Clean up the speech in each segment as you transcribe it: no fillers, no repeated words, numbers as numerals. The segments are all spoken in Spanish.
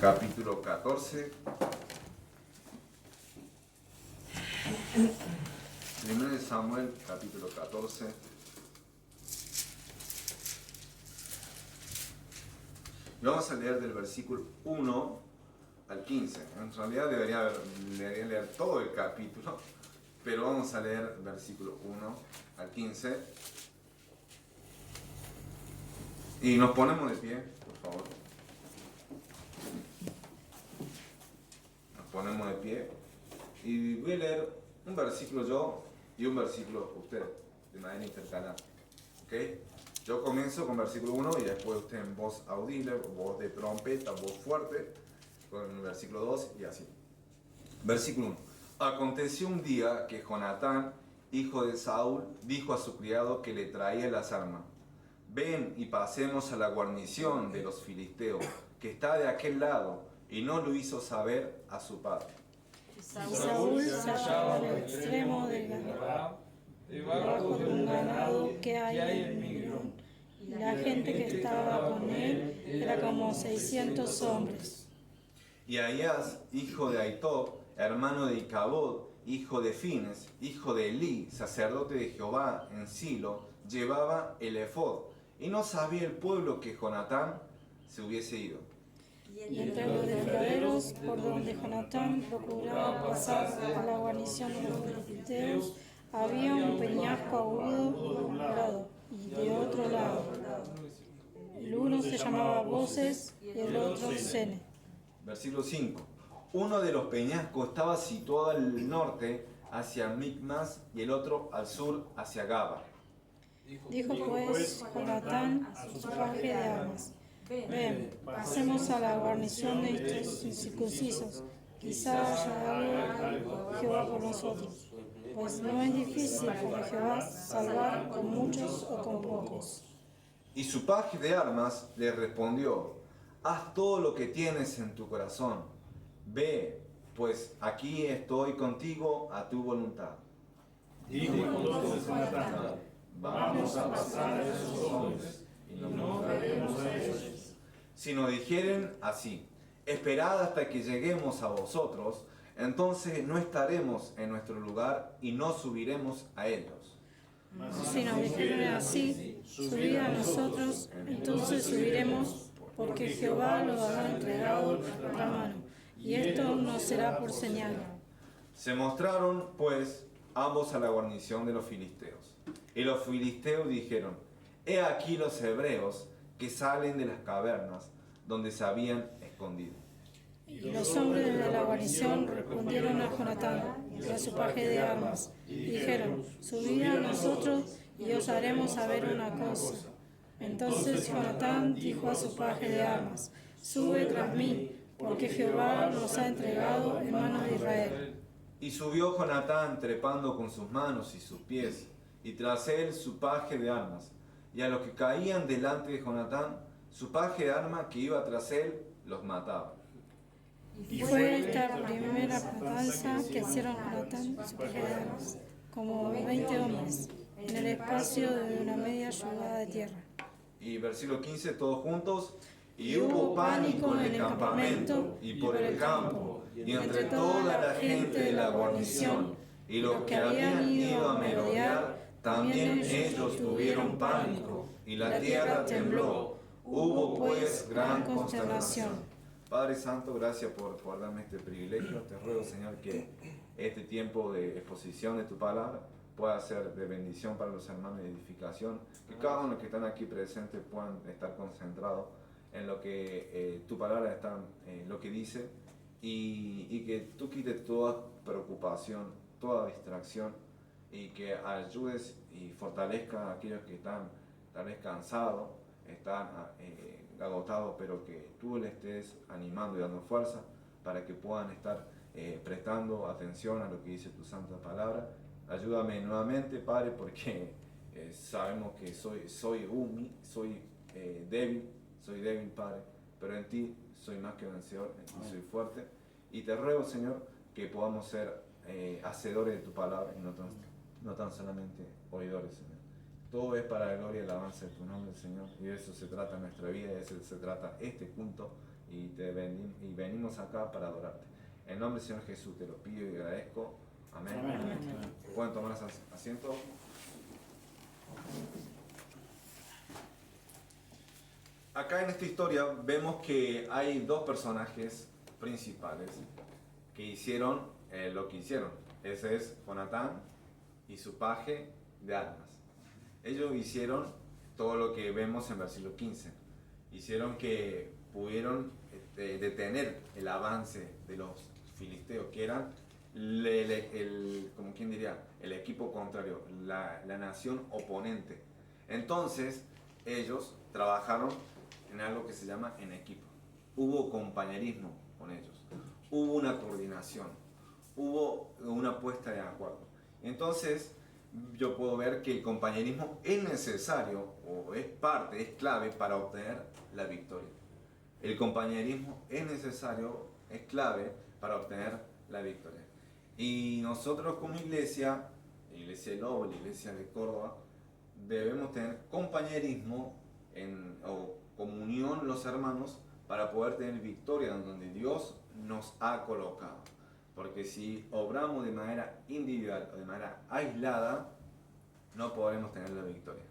capítulo 14. Primero de Samuel, capítulo 14. Y vamos a leer del versículo 1 al 15. En realidad debería leer todo el capítulo, pero vamos a leer versículo 1 al 15. Y nos ponemos de pie, por favor. Nos ponemos de pie. Y voy a leer un versículo yo y un versículo usted, de manera intercalada. ¿Ok? Yo comienzo con versículo 1 y después usted en voz audible, voz de trompeta, voz fuerte, con el versículo 2 y así. Versículo 1. Aconteció un día que Jonatán, hijo de Saúl, dijo a su criado que le traía las armas: ven y pasemos a la guarnición de los filisteos, que está de aquel lado, y no lo hizo saber a su padre. Saúl se hallaba al extremo del ganado, debajo de un ganado que hay en Migrón, y la gente que estaba con él era como 600 hombres. Y Ahías, hijo de Ahitob, hermano de Icabod, hijo de Fines, hijo de Elí, sacerdote de Jehová en Silo, llevaba el efod, y no sabía el pueblo que Jonatán se hubiese ido. Y entre los desfiladeros por donde Jonatán procuraba pasar a la guarnición de los filisteos, había un peñasco agudo de un lado y de otro lado. El uno se llamaba Boses y el otro Sene. Versículo 5. Uno de los peñascos estaba situado al norte hacia Micmas y el otro al sur hacia Gaba. Dijo pues Jonatán a su paje de armas: ven, pasemos a la guarnición de estos incircuncisos, quizá haya algo Jehová por nosotros, pues no es difícil para Jehová salvar con muchos o con pocos. Y su paje de armas le respondió: haz todo lo que tienes en tu corazón. Ve, pues aquí estoy contigo a tu voluntad. Dijo entonces Jonatán: vamos a pasar a esos hombres, y no daremos a ellos. Si nos dijeren así: esperad hasta que lleguemos a vosotros, entonces no estaremos en nuestro lugar y no subiremos a ellos. Si nos dijeren así: subid a nosotros, entonces subiremos, porque Jehová lo habrá entregado en nuestra mano, y esto no será por señal. Se mostraron, pues, ambos a la guarnición de los filisteos. Y los filisteos dijeron: he aquí los hebreos que salen de las cavernas donde se habían escondido. Y los hombres de la guarnición respondieron a Jonatán y a su paje de armas, y dijeron: subid a nosotros y os haremos saber una cosa. Entonces Jonatán dijo a su paje de armas: sube tras mí, porque Jehová nos ha entregado en mano de Israel. Y subió Jonatán trepando con sus manos y sus pies, y tras él su paje de armas. Y a los que caían delante de Jonatán, su paje de armas que iba tras él los mataba. Y fue esta la primera matanza que hicieron Jonatán y su paje de armas, como 20 hombres, en el espacio de una media yugada de tierra. Y versículo 15, todos juntos. Y hubo pánico en el campamento y por el campo, y entre toda la gente de la guarnición, y los que habían ido a merodear, también ellos tuvieron pánico, y la tierra tembló. Hubo pues gran consternación. Padre Santo, gracias por darme este privilegio. Te ruego, Señor, que este tiempo de exposición de tu palabra pueda ser de bendición para los hermanos y de edificación. Que cada uno que están aquí presentes puedan estar concentrados en lo que tu palabra está, lo que dice, y que tú quites toda preocupación, toda distracción, y que ayudes y fortalezcas a aquellos que están tal vez cansados, están agotados, pero que tú les estés animando y dando fuerza para que puedan estar prestando atención a lo que dice tu santa palabra. Ayúdame nuevamente, Padre, porque sabemos que soy débil, Padre, pero en ti soy más que vencedor, en ti soy fuerte. Y te ruego, Señor, que podamos ser hacedores de tu palabra y no tan solamente oidores, Señor. Todo es para la gloria y el avance de tu nombre, Señor, y de eso se trata nuestra vida, de eso se trata este culto, y venimos acá para adorarte. En nombre del Señor Jesús te lo pido y agradezco. Amén. Amén. ¿Pueden tomar asiento? Acá en esta historia vemos que hay dos personajes principales que hicieron lo que hicieron. Ese es Jonatán y su paje de armas. Ellos hicieron todo lo que vemos en versículo 15. Hicieron que pudieron detener el avance de los filisteos, que eran como quien diría, el equipo contrario, la nación oponente. Entonces, ellos trabajaron en algo que se llama en equipo. Hubo compañerismo con ellos, hubo una coordinación, hubo una puesta de acuerdo. Entonces, yo puedo ver que el compañerismo es necesario, o es parte, es clave para obtener la victoria. El compañerismo es necesario, es clave para obtener la victoria. Y nosotros como iglesia, Iglesia Lobo, la Iglesia de Córdoba, debemos tener compañerismo o comunión los hermanos para poder tener victoria en donde Dios nos ha colocado. Porque si obramos de manera individual o de manera aislada, no podremos tener la victoria.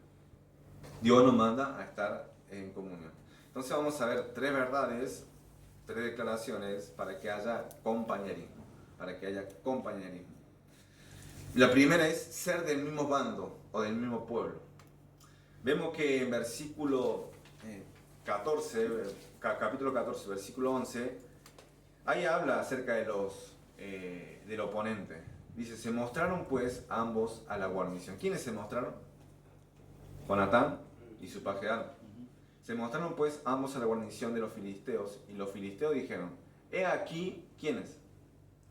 Dios nos manda a estar en comunión. Entonces vamos a ver 3 verdades, 3 declaraciones para que haya compañerismo. La primera es ser del mismo bando o del mismo pueblo. Vemos que en versículo 14, capítulo 14, versículo 11, ahí habla acerca del oponente. Dice, se mostraron pues ambos a la guarnición. ¿Quiénes se mostraron? Jonatán y su paje de armas. Se mostraron pues ambos a la guarnición de los filisteos, y los filisteos dijeron, he aquí, ¿quiénes?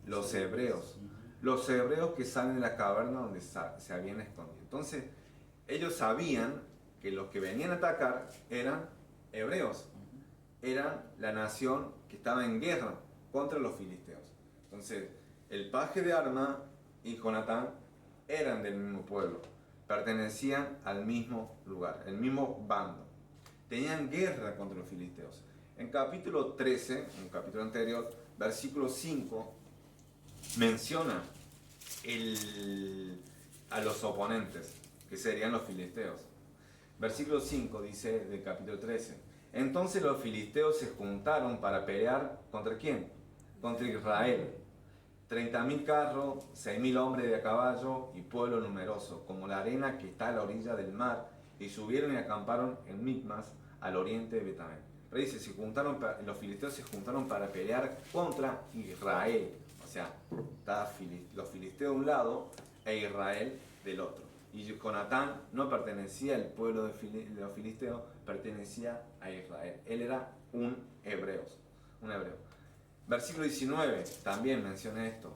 Los hebreos. Los hebreos que salen de la caverna donde se habían escondido. Entonces, ellos sabían que los que venían a atacar eran hebreos. Eran la nación que estaba en guerra contra los filisteos. Entonces, el paje de armas y Jonatán eran del mismo pueblo. Pertenecían al mismo lugar, el mismo bando. Tenían guerra contra los filisteos. En capítulo 13, en un capítulo anterior, versículo 5, menciona a los oponentes, que serían los filisteos. Versículo 5 dice del capítulo 13, entonces los filisteos se juntaron para pelear ¿contra quién? Contra Israel. 30.000 carros, 6.000 hombres de a caballo y pueblo numeroso, como la arena que está a la orilla del mar, y subieron y acamparon en Micmas, al oriente de Betamel. Pero dice, los filisteos se juntaron para pelear contra Israel. O sea, estaba los filisteos de un lado e Israel del otro. Y Jonatán no pertenecía al pueblo de los filisteos, pertenecía a Israel. Él era un hebreo. Versículo 19 también menciona esto.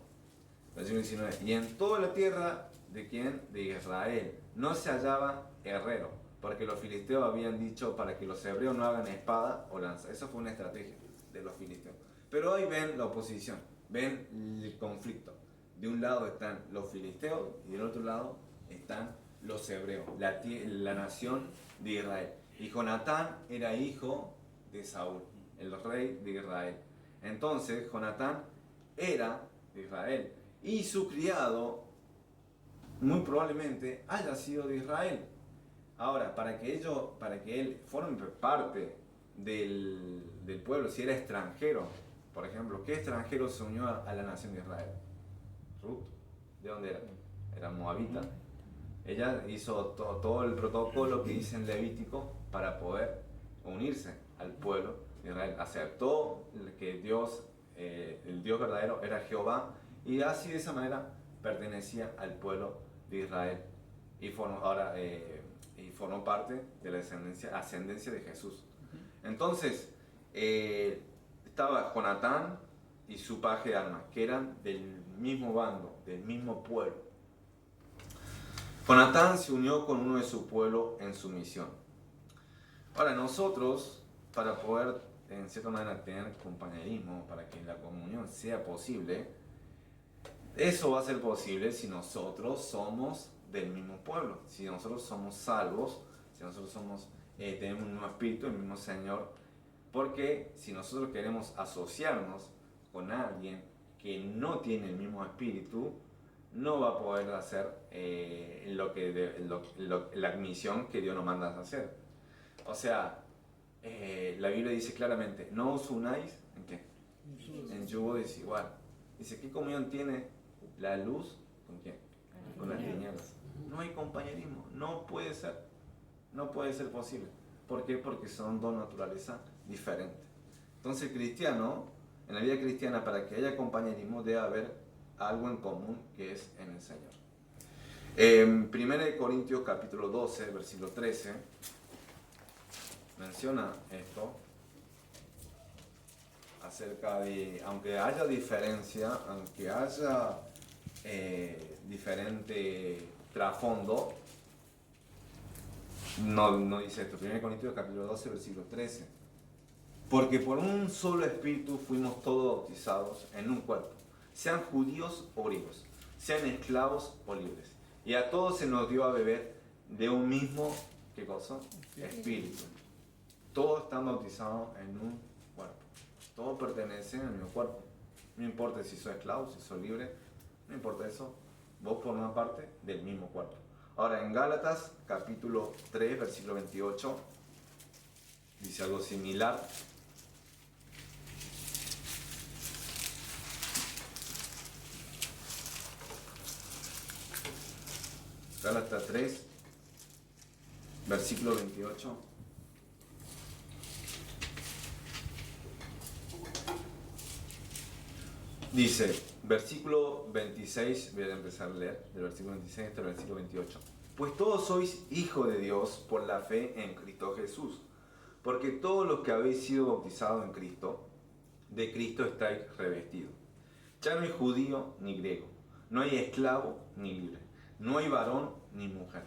Versículo 19. Y en toda la tierra de ¿quién? De Israel no se hallaba herrero, porque los filisteos habían dicho para que los hebreos no hagan espada o lanza. Eso fue una estrategia de los filisteos. Pero hoy ven la oposición, ven el conflicto. De un lado están los filisteos y del otro lado están los hebreos, la nación de Israel. Y Jonatán era hijo de Saúl, el rey de Israel. Entonces Jonatán era de Israel y su criado muy probablemente haya sido de Israel. Ahora, para que él forme parte del pueblo, si era extranjero, por ejemplo, ¿qué extranjero se unió a la nación de Israel? Ruth. ¿De dónde era? Era moabita. Ella hizo todo el protocolo que dice en Levítico para poder unirse al pueblo de Israel. Aceptó que el Dios verdadero era Jehová, y así de esa manera pertenecía al pueblo de Israel. Y formó parte de la ascendencia de Jesús. Entonces, estaba Jonatán y su paje de armas, que eran del mismo bando, del mismo pueblo. Jonatán se unió con uno de su pueblo en su misión. Ahora, nosotros, para poder, en cierta manera, tener compañerismo, para que la comunión sea posible, eso va a ser posible si nosotros somos del mismo pueblo, si nosotros somos salvos, si nosotros tenemos el mismo espíritu, el mismo Señor, Porque si nosotros queremos asociarnos con alguien que no tiene el mismo espíritu, no va a poder hacer la misión que Dios nos manda a hacer. O sea, la Biblia dice claramente, no os unáis ¿en qué? En yugo desigual. Dice, ¿qué comunión tiene la luz con quién? Con las tinieblas. No hay compañerismo, no puede ser posible. ¿Por qué? Porque son dos naturalezas diferentes. Entonces, cristiano, en la vida cristiana, para que haya compañerismo, debe haber algo en común que es en el Señor. En 1 Corintios capítulo 12, versículo 13, menciona esto acerca de, aunque haya diferencia, aunque haya diferente trasfondo, no dice esto. 1 Corintios capítulo 12, versículo 13. Porque por un solo espíritu fuimos todos bautizados en un cuerpo, sean judíos o griegos, sean esclavos o libres. Y a todos se nos dio a beber de un mismo, ¿qué cosa? Espíritu. Todos están bautizados en un cuerpo. Todos pertenecen al mismo cuerpo. No importa si sos esclavo, si sos libre, no importa eso. Vos formás parte del mismo cuerpo. Ahora en Gálatas capítulo 3, versículo 28, dice algo similar. Gálatas 3, versículo 28. Dice, versículo 26, voy a empezar a leer, del versículo 26 hasta el versículo 28. Pues todos sois hijos de Dios por la fe en Cristo Jesús. Porque todos los que habéis sido bautizados en Cristo, de Cristo estáis revestidos. Ya no hay judío ni griego, no hay esclavo ni libre, no hay varón ni mujer,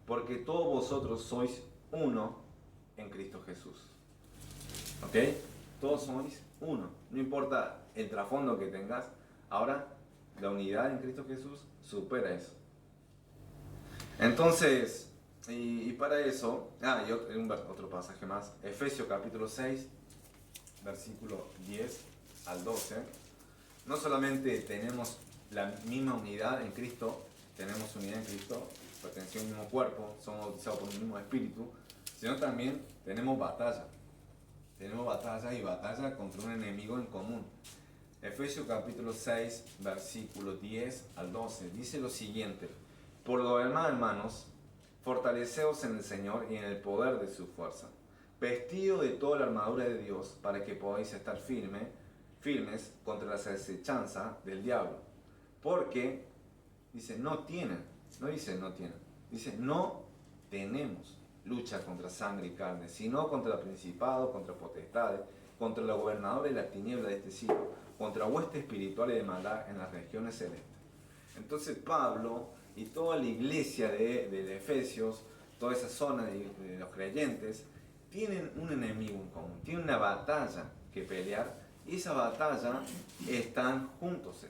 porque todos vosotros sois uno en Cristo Jesús. ¿Ok? Todos sois uno. No importa el trasfondo que tengas, ahora la unidad en Cristo Jesús supera eso. Entonces, y para eso, y otro pasaje más, Efesios capítulo 6, versículo 10 al 12. No solamente tenemos la misma unidad en Cristo, tenemos unidad en Cristo, pertenecemos al mismo cuerpo, somos bautizados por el mismo espíritu, sino también tenemos batalla. Tenemos batalla contra un enemigo en común. Efesios capítulo 6, versículo 10 al 12, dice lo siguiente: por lo demás, hermanos, fortaleceos en el Señor y en el poder de su fuerza, vestidos de toda la armadura de Dios, para que podáis estar firmes contra las acechanzas del diablo. Porque, dice, no tenemos lucha contra sangre y carne, sino contra principados, contra potestades, contra los gobernadores de la tiniebla de este siglo, contra huestes espirituales de maldad en las regiones celestes. Entonces Pablo y toda la iglesia de Efesios, toda esa zona de los creyentes, tienen un enemigo en común, tienen una batalla que pelear, y esa batalla están juntos,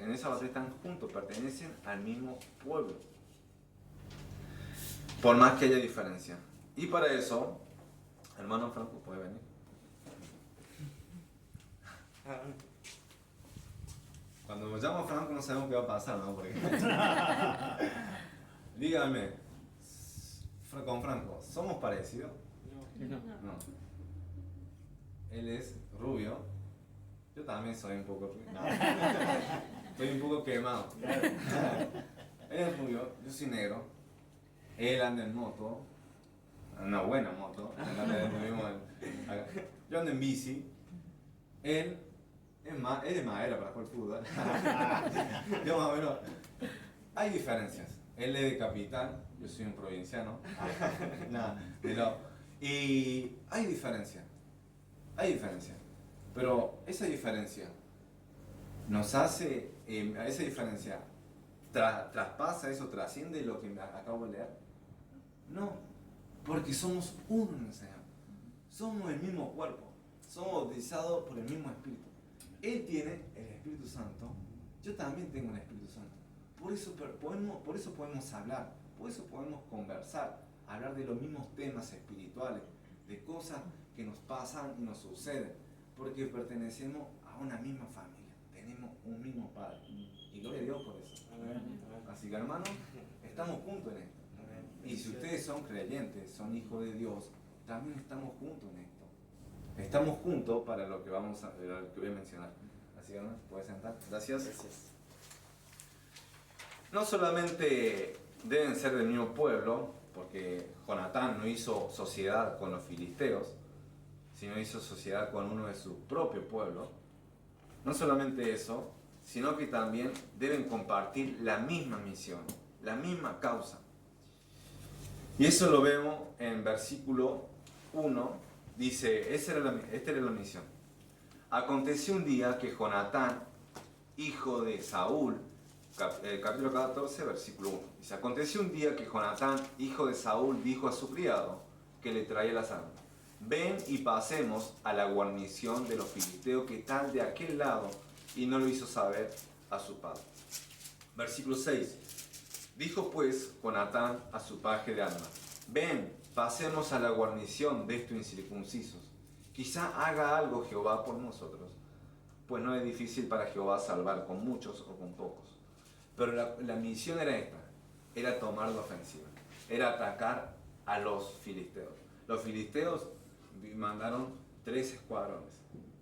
pertenecen al mismo pueblo, por más que haya diferencia. Y para eso, hermano Franco, ¿puede venir? Cuando me llamo Franco no sabemos qué va a pasar, ¿no? Porque... Dígame, con Franco, ¿somos parecidos? No. Él es rubio, yo también soy un poco rubio. No. Estoy un poco quemado. Él es rubio, yo soy negro. Él anda en moto, una buena moto. Yo ando en bici. Él es de madera para jugar fútbol. Yo más o menos. Hay diferencias. Él es de capital, yo soy un provinciano. Y hay diferencia. Pero esa diferencia nos hace, esa diferencia traspasa eso, trasciende lo que acabo de leer. No, porque somos uno en el Señor. Somos el mismo cuerpo. Somos bautizados por el mismo Espíritu. Él tiene el Espíritu Santo, yo también tengo el Espíritu Santo. Por eso podemos hablar, por eso podemos conversar, hablar de los mismos temas espirituales, de cosas que nos pasan y nos suceden. Porque pertenecemos a una misma familia, tenemos un mismo Padre. Y gloria a Dios por eso. Así que hermanos, estamos juntos en esto. Y si ustedes son creyentes, son hijos de Dios, también estamos juntos en esto. Estamos juntos para lo que voy a mencionar. Así que hermanos, puedes sentar. Gracias. No solamente deben ser del mismo pueblo, porque Jonatán no hizo sociedad con los filisteos, sino hizo sociedad con uno de su propio pueblo. No solamente eso, sino que también deben compartir la misma misión, la misma causa. Y eso lo vemos en versículo 1, dice, esta era la misión. Aconteció un día que Jonatán, hijo de Saúl, capítulo 14, versículo 1, dice, aconteció un día que Jonatán, hijo de Saúl, dijo a su criado que le traía las armas, ven y pasemos a la guarnición de los filisteos que están de aquel lado, y no lo hizo saber a su padre. Versículo 6. Dijo pues Jonatán a su paje de armas, ven, pasemos a la guarnición de estos incircuncisos. Quizá haga algo Jehová por nosotros, pues no es difícil para Jehová salvar con muchos o con pocos. Pero la misión era esta, era tomar la ofensiva, era atacar a los filisteos. Los filisteos mandaron 3 escuadrones,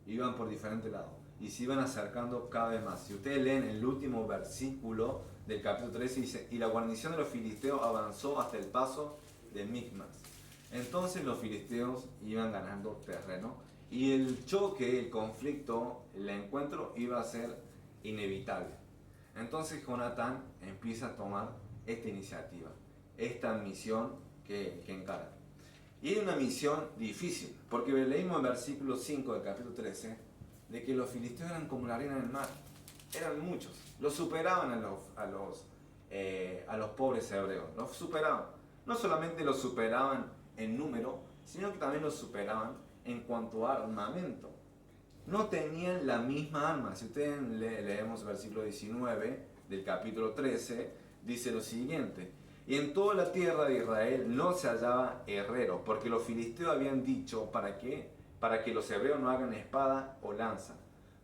iban por diferentes lados y se iban acercando cada vez más. Si ustedes leen el último versículo del capítulo 13, dice, y la guarnición de los filisteos avanzó hasta el paso de Micmas. Entonces los filisteos iban ganando terreno y el choque, el conflicto, el encuentro iba a ser inevitable. Entonces Jonatán empieza a tomar esta iniciativa, esta misión que encara. Y es una misión difícil, porque leímos en versículo 5 del capítulo 13, de que los filisteos eran como la arena del mar, eran muchos, los superaban a los pobres hebreos, los superaban. No solamente los superaban en número, sino que también los superaban en cuanto a armamento. No tenían la misma arma. Si ustedes leemos el versículo 19 del capítulo 13, dice lo siguiente, y en toda la tierra de Israel no se hallaba herrero, porque los filisteos habían dicho, ¿para qué? Para que los hebreos no hagan espada o lanza,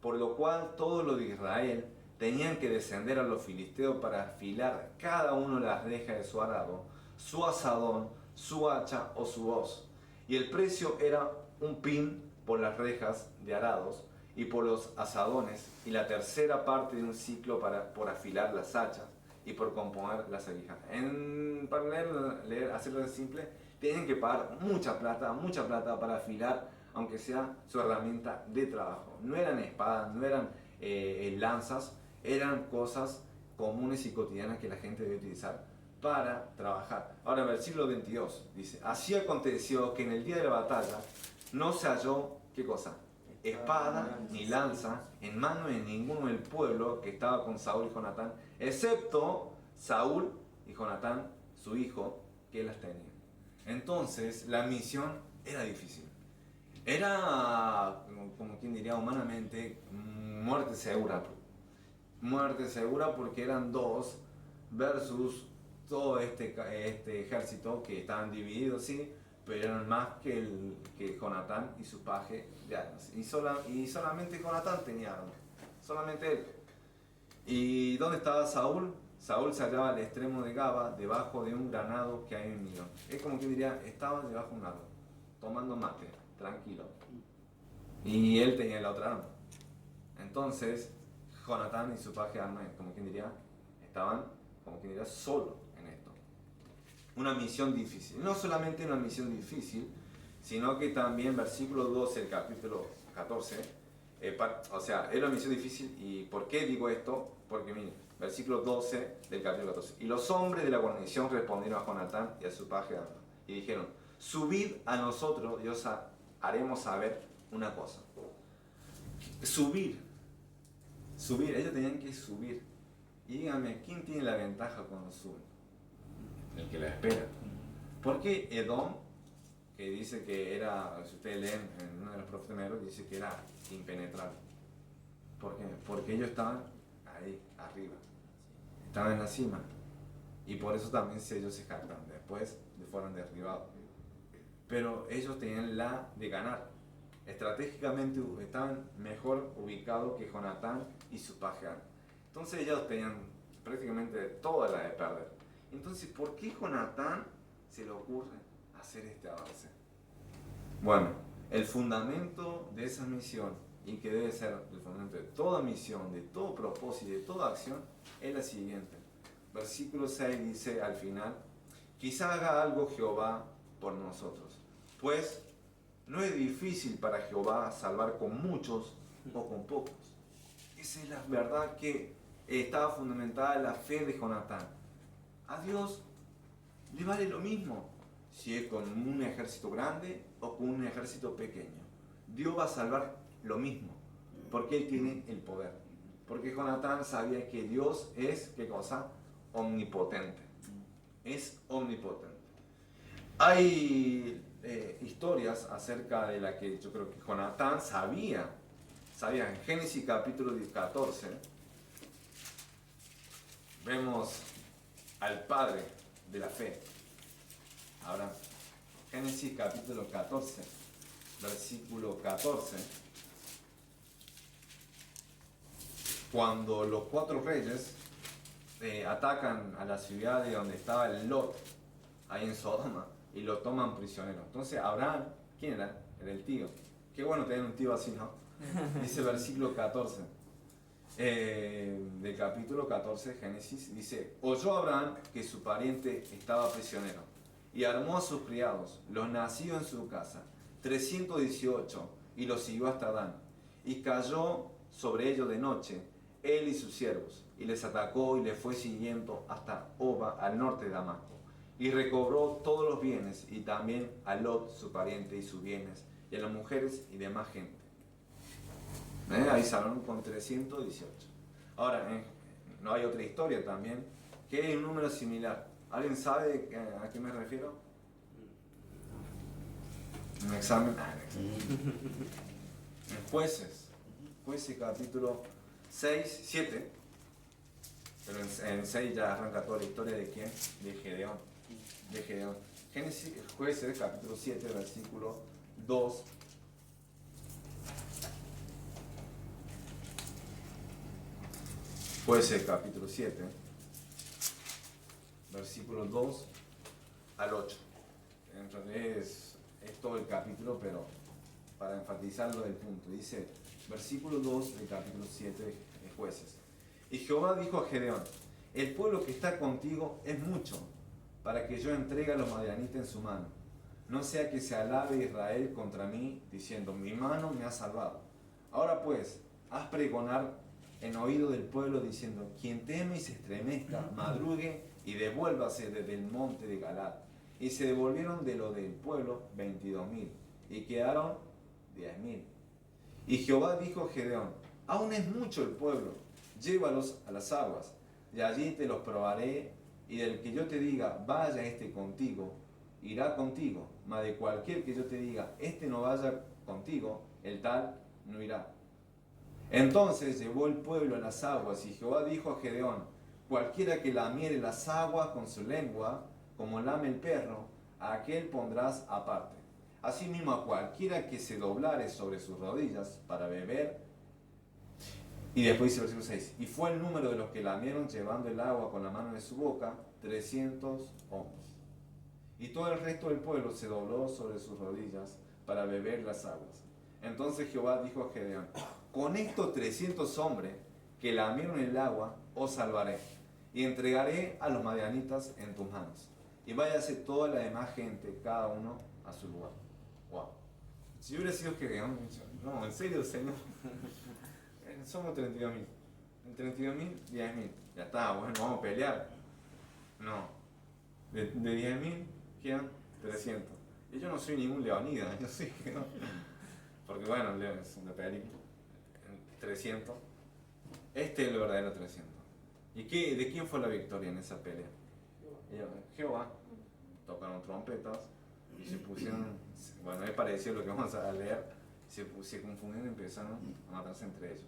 por lo cual todos los de Israel tenían que descender a los filisteos para afilar cada uno las rejas de su arado, su asadón, su hacha o su hoz. Y el precio era un pin por las rejas de arados y por los asadones, y la tercera parte de un ciclo por afilar las hachas y por componer las aguijas. Para hacerlo simple, tienen que pagar mucha plata para afilar, aunque sea su herramienta de trabajo. No eran espadas, no eran lanzas, eran cosas comunes y cotidianas que la gente debe utilizar para trabajar. Ahora, en el versículo 22 dice, así aconteció que en el día de la batalla no se halló, ¿qué cosa? Espada ni lanza en mano de ninguno del pueblo que estaba con Saúl y Jonatán, excepto Saúl y Jonatán, su hijo, que las tenían. Entonces, la misión era difícil. Era, como quien diría humanamente, muerte segura. Muerte segura porque eran 2 versus todo este ejército que estaban divididos, sí, pero eran más que Jonatán y su paje de armas. Y solamente Jonatán tenía armas, solamente él. ¿Y dónde estaba Saúl? Saúl se hallaba al extremo de Gaba, debajo de un granado que hay en Milón. Es como que diría, estaba debajo de un árbol, tomando mate, tranquilo. Y él tenía la otra arma. Entonces, Jonatán y su paje de armas, como quien diría, estaban, como quien diría, solos en esto. Una misión difícil. No solamente una misión difícil, sino que también versículo 12 del capítulo 14, o sea, es una misión difícil. ¿Y por qué digo esto? Porque miren, versículo 12 del capítulo 14. Y los hombres de la guarnición respondieron a Jonatán y a su paje de armas, y dijeron, subid a nosotros y os haremos saber una cosa. Subir, ellos tenían que subir. Y díganme, ¿quién tiene la ventaja cuando sube? El que la espera. ¿Por qué Edom, que dice que era, si ustedes leen en uno de los profetas menores, dice que era impenetrable? ¿Por qué? Porque ellos estaban ahí, arriba. Estaban en la cima. Y por eso también ellos se jactan. Después fueron derribados. Pero ellos tenían la de ganar. estratégicamente estaban mejor ubicados que Jonatán y su paje. Entonces ellos tenían prácticamente toda la de perder. Entonces, ¿por qué Jonatán se le ocurre hacer este avance? Bueno, el fundamento de esa misión, y que debe ser el fundamento de toda misión, de todo propósito y de toda acción, es la siguiente. Versículo 6 dice al final: quizá haga algo Jehová por nosotros, pues no es difícil para Jehová salvar con muchos o con pocos. Esa es la verdad que estaba fundamentada en la fe de Jonatán. A Dios le vale lo mismo si es con un ejército grande o con un ejército pequeño. Dios va a salvar lo mismo, porque Él tiene el poder. Porque Jonatán sabía que Dios es, ¿qué cosa? Omnipotente. Es omnipotente. Hay historias acerca de la que yo creo que Jonatán sabía. En Génesis capítulo 14, vemos al padre de la fe, Abraham. Génesis capítulo 14, versículo 14. Cuando los 4 reyes atacan a la ciudad de donde estaba el Lot, ahí en Sodoma, y lo toman prisionero. Entonces Abraham, ¿quién era? Era el tío. Qué bueno tener un tío así, ¿no? Dice versículo 14 del capítulo 14 de Génesis, dice: oyó Abraham que su pariente estaba prisionero, y armó a sus criados, los nacidos en su casa, 318, y los siguió hasta Dan, y cayó sobre ellos de noche, él y sus siervos, y les atacó y les fue siguiendo hasta Oba, al norte de Damasco, y recobró todos los bienes, y también a Lot, su pariente, y sus bienes, y a las mujeres y demás gente. Ahí salieron con 318. Ahora, no hay otra historia también, que es un número similar. ¿Alguien sabe a qué me refiero? ¿Un examen? En Jueces capítulo 6, 7, pero en 6 ya arranca toda la historia de quién, de Gedeón. Jueces capítulo 7, versículo 2. Jueces capítulo 7, versículos 2 al 8. Entonces es todo el capítulo, pero para enfatizarlo del punto, dice versículo 2 del capítulo 7 de Jueces: y Jehová dijo a Gedeón: el pueblo que está contigo es mucho, para que yo entregue a los madianitas en su mano. No sea que se alabe Israel contra mí, diciendo: mi mano me ha salvado. Ahora pues, haz pregonar en oído del pueblo, diciendo: quien teme y se estremezca, madrugue y devuélvase desde el monte de Galad. Y se devolvieron de lo del pueblo 22.000, y quedaron 10.000. Y Jehová dijo a Gedeón: aún es mucho el pueblo, llévalos a las aguas, y allí te los probaré, y del que yo te diga: vaya este contigo, irá contigo, mas de cualquier que yo te diga: este no vaya contigo, el tal no irá. Entonces llevó el pueblo a las aguas, y Jehová dijo a Gedeón: cualquiera que lamiere las aguas con su lengua, como lame el perro, a aquel pondrás aparte. Asimismo a cualquiera que se doblare sobre sus rodillas para beber. Y después dice el versículo 6: y fue el número de los que lamieron llevando el agua con la mano de su boca, 300 hombres. Y todo el resto del pueblo se dobló sobre sus rodillas para beber las aguas. Entonces Jehová dijo a Gedeón: con estos 300 hombres que lamieron el agua, os salvaré, y entregaré a los madianitas en tus manos. Y váyase toda la demás gente, cada uno a su lugar. Wow. Si yo hubiera sido Gedeón, no, en serio, Señor, somos 32.000. En 32.000, 10.000. Ya está, bueno, vamos a pelear. No. De 10.000 quedan 300. Y yo no soy ningún leonida, yo sé que no. Porque bueno, es una película. 300. Este es el verdadero 300. ¿Y de quién fue la victoria en esa pelea? Jehová. Tocaron trompetas y se pusieron, bueno, es parecido a lo que vamos a leer, se confundieron y empezaron a matarse entre ellos.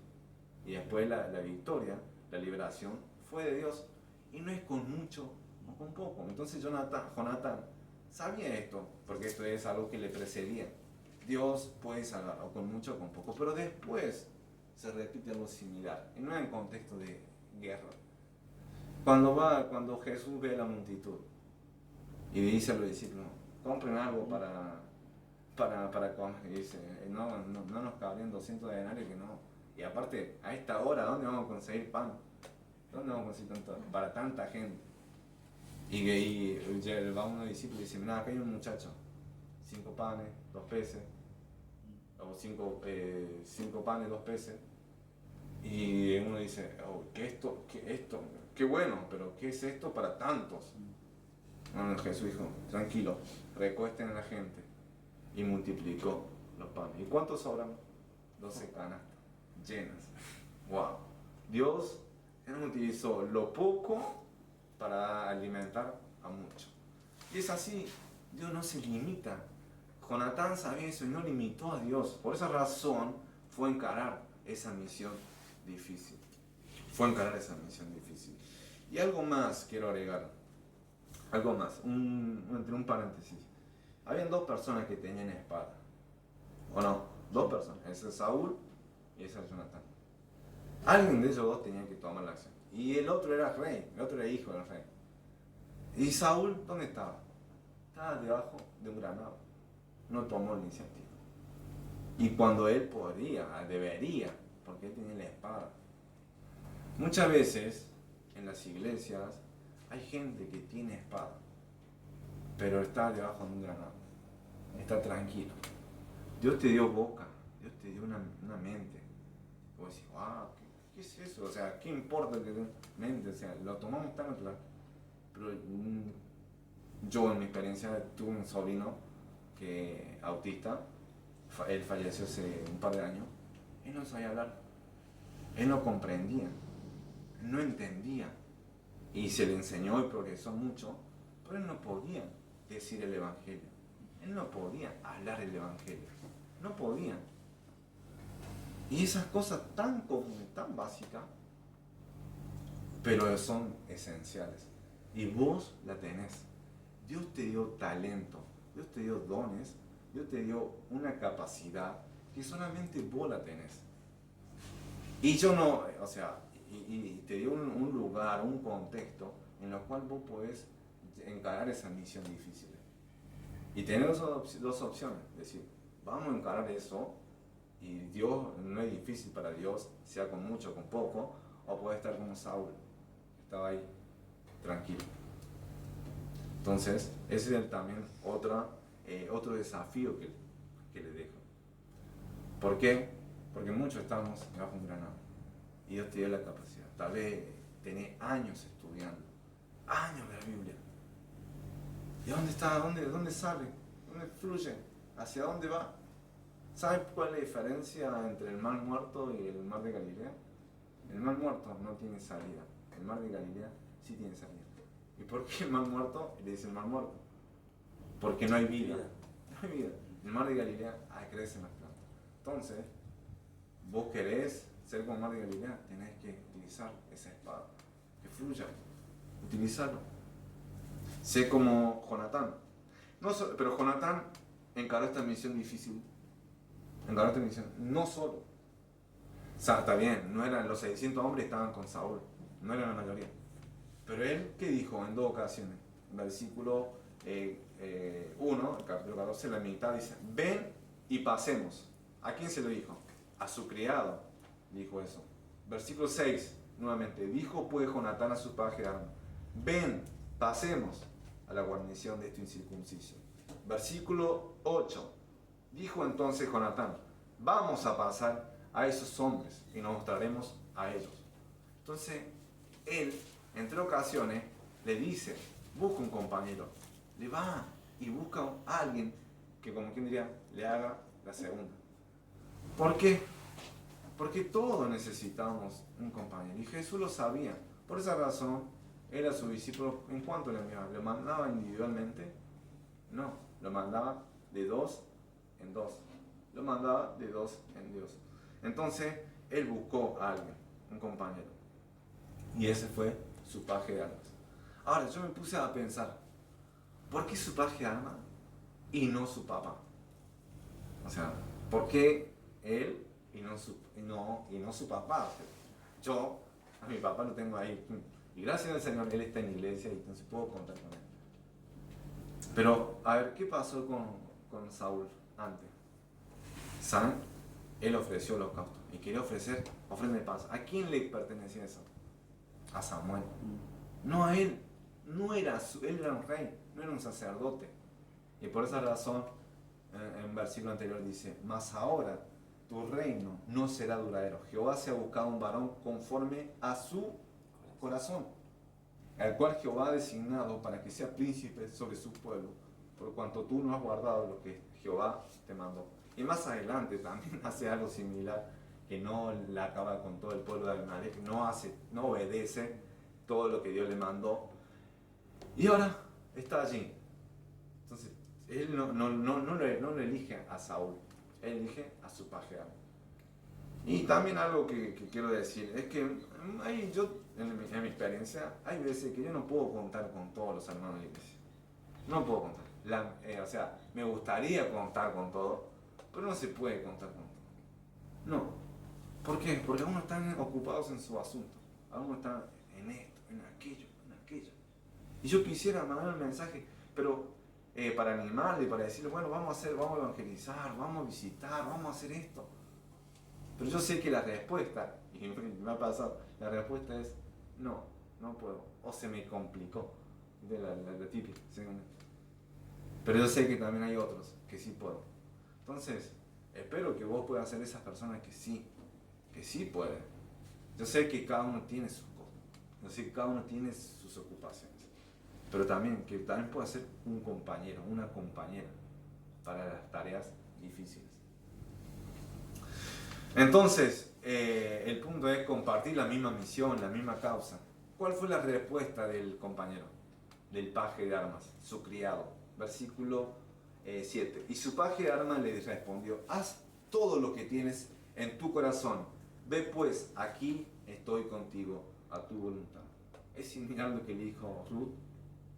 Y después la victoria, la liberación, fue de Dios, y no es con mucho o con poco. Entonces Jonatán sabía esto, porque esto es algo que le precedía. Dios puede salvar, o con mucho o con poco, pero después se repite algo similar, y no en contexto de guerra. Cuando Jesús ve a la multitud y dice a los discípulos, compren algo para comer, y dice, no nos cabrían 200 denarios que no. Y aparte, a esta hora, ¿dónde vamos a conseguir pan? ¿Dónde vamos a conseguir tanto para tanta gente? Y va uno de los discípulos y dice, mira, acá hay un muchacho, 5 panes, 2 peces, o 5 panes, 2 peces. Y uno dice, oh, qué bueno, pero ¿qué es esto para tantos? Bueno, Jesús dijo, tranquilo, recuesten a la gente. Y multiplicó los panes. ¿Y cuántos sobran? 12 canastas llenas. ¡Wow! Dios utilizó lo poco para alimentar a muchos. Y es así, Dios no se limita. Jonatán sabía eso y no limitó a Dios. Por esa razón fue a encarar esa misión difícil. Y algo más quiero agregar. Algo más, entre un paréntesis. Habían 2 personas que tenían espada. ¿O no? 2 personas. Ese es Saúl y ese es Jonatán. Alguien de ellos 2 tenía que tomar la acción. Y el otro era rey, el otro era hijo del rey. ¿Y Saúl dónde estaba? Estaba debajo de un granado. No tomó la iniciativa. Y cuando él debería, porque él tenía la espada. Muchas veces en las iglesias hay gente que tiene espada, pero está debajo de un granado. Está tranquilo. Dios te dio boca, Dios te dio una mente. Vos decís, wow, ¿qué es eso? O sea, ¿qué importa que tenga mente? O sea, lo tomamos tan natural. Pero yo en mi experiencia tuve un sobrino que autista, él falleció hace un par de años, él no sabía hablar, él no comprendía, él no entendía, y se le enseñó y progresó mucho, pero él no podía decir el Evangelio, él no podía hablar el Evangelio, no podía. Y esas cosas tan comunes, tan básicas, pero son esenciales. Y vos la tenés. Dios te dio talento, Dios te dio dones, Dios te dio una capacidad que solamente vos la tenés. Y yo no, o sea, y te dio un lugar, un contexto en el cual vos podés encarar esa misión difícil. Y tener dos opciones, decir, vamos a encarar eso, y Dios no es difícil para Dios, sea con mucho o con poco, o puede estar como Saúl, que estaba ahí, tranquilo. Entonces, ese es también otro desafío que le dejo. ¿Por qué? Porque muchos estamos bajo un granado y Dios te dio la capacidad. Tal vez tenés años estudiando, años de la Biblia. ¿Y dónde está? ¿Dónde sale? ¿Dónde fluye? ¿Hacia dónde va? ¿Sabes cuál es la diferencia entre el mar muerto y el mar de Galilea? El mar muerto no tiene salida, el mar de Galilea sí tiene salida. ¿Y por qué el mar muerto? Le dice el mar muerto. Porque no hay vida. No hay vida. En el mar de Galilea crecen las plantas. Entonces, vos querés ser como el mar de Galilea, tenés que utilizar esa espada. Que fluya. Utilizarlo. Sé como Jonatán. Pero Jonatán encaró esta misión difícil. Encaró esta misión no solo. O sea, está bien, no eran los 600 hombres estaban con Saúl. No eran la mayoría. Pero él, ¿qué dijo en 2 ocasiones? En versículo 1, el capítulo 14, la mitad dice, ven y pasemos. ¿A quién se lo dijo? A su criado dijo eso. Versículo 6, nuevamente, dijo pues Jonatán a su paje de armas, ven, pasemos a la guarnición de este incircunciso. Versículo 8, dijo entonces Jonatán, vamos a pasar a esos hombres y nos mostraremos a ellos. Entonces, él, en 3 ocasiones, le dice, busca un compañero, le va y busca a alguien que, como quien diría, le haga la segunda. ¿Por qué? Porque todos necesitamos un compañero, y Jesús lo sabía. Por esa razón, él a sus discípulos, ¿en cuánto le enviaba? ¿Lo mandaba individualmente? No, lo mandaba de 2 en 2. Lo mandaba de 2 en 2. Entonces, él buscó a alguien, un compañero. Y ese fue su paje de armas. Ahora, yo me puse a pensar, ¿por qué su paje de armas y no su papá? O sea, ¿por qué él y no su papá? O sea, yo a mi papá lo tengo ahí. Y gracias al Señor, él está en la iglesia y entonces puedo contar con él. Pero, a ver, ¿qué pasó con Saúl antes? ¿Saben? Él ofreció holocausto y quería ofrecer ofrenda de paz. ¿A quién le pertenecía eso? A Samuel. No a él. Él era un rey, no era un sacerdote. Y por esa razón, en el versículo anterior dice, mas ahora tu reino no será duradero. Jehová se ha buscado un varón conforme a su corazón, al cual Jehová ha designado para que sea príncipe sobre su pueblo, por cuanto tú no has guardado lo que Jehová te mandó. Y más adelante también hace algo similar, que no la acaba con todo el pueblo de Abimelech, no obedece todo lo que Dios le mandó. Y ahora está allí. Entonces, él no le elige a Saúl, él elige a su paje. Y también algo que quiero decir, es que en mi experiencia, hay veces que yo no puedo contar con todos los hermanos de la iglesia. No puedo contar. O sea, me gustaría contar con todo, pero no se puede contar con todo. No. ¿Por qué? Porque algunos están ocupados en su asunto. Algunos están en esto, en aquello. Y yo quisiera mandar un mensaje, pero para animarle, para decirle, bueno, vamos a evangelizar, vamos a visitar, vamos a hacer esto. Pero yo sé que la respuesta, y me ha pasado, la respuesta es, no puedo, o se me complicó, de la típica. ¿Sí? Pero yo sé que también hay otros que sí puedo. Entonces, espero que vos puedas ser esas personas que sí pueden. Yo sé que cada uno tiene sus cosas, yo sé que cada uno tiene sus ocupaciones, pero también que también pueda ser un compañero, una compañera para las tareas difíciles. Entonces, el punto es compartir la misma misión, la misma causa. ¿Cuál fue la respuesta del compañero, del paje de armas, su criado? Versículo 7. Y su paje de armas le respondió, haz todo lo que tienes en tu corazón. Ve pues, aquí estoy contigo a tu voluntad. Es similar a lo que le dijo Ruth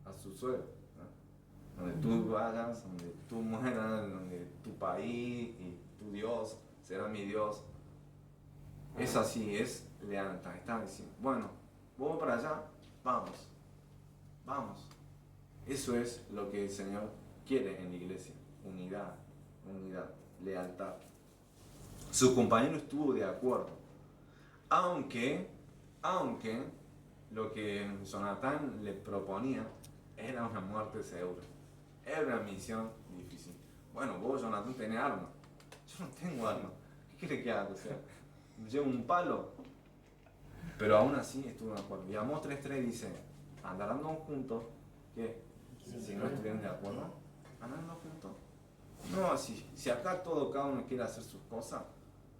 a su suegro, ¿no? Donde tú vayas, donde tú mueras, donde tu país y tu Dios será mi Dios. Es así, es lealtad. Está diciendo, bueno, vos para allá, vamos. Eso es lo que el Señor quiere en la iglesia. Unidad, lealtad. Su compañero estuvo de acuerdo. Aunque lo que Jonatán le proponía era una muerte segura. Era una misión difícil. Bueno, vos, Jonatán, tenés armas. Yo no tengo armas. ¿Qué querés que haga? O sea, llevo un palo. Pero aún así estuvo de acuerdo. Y Amós 3:3 dice, andarán juntos, ¿qué? Si no estuvieran de acuerdo, andarán juntos. No, si acá cada uno quiere hacer sus cosas,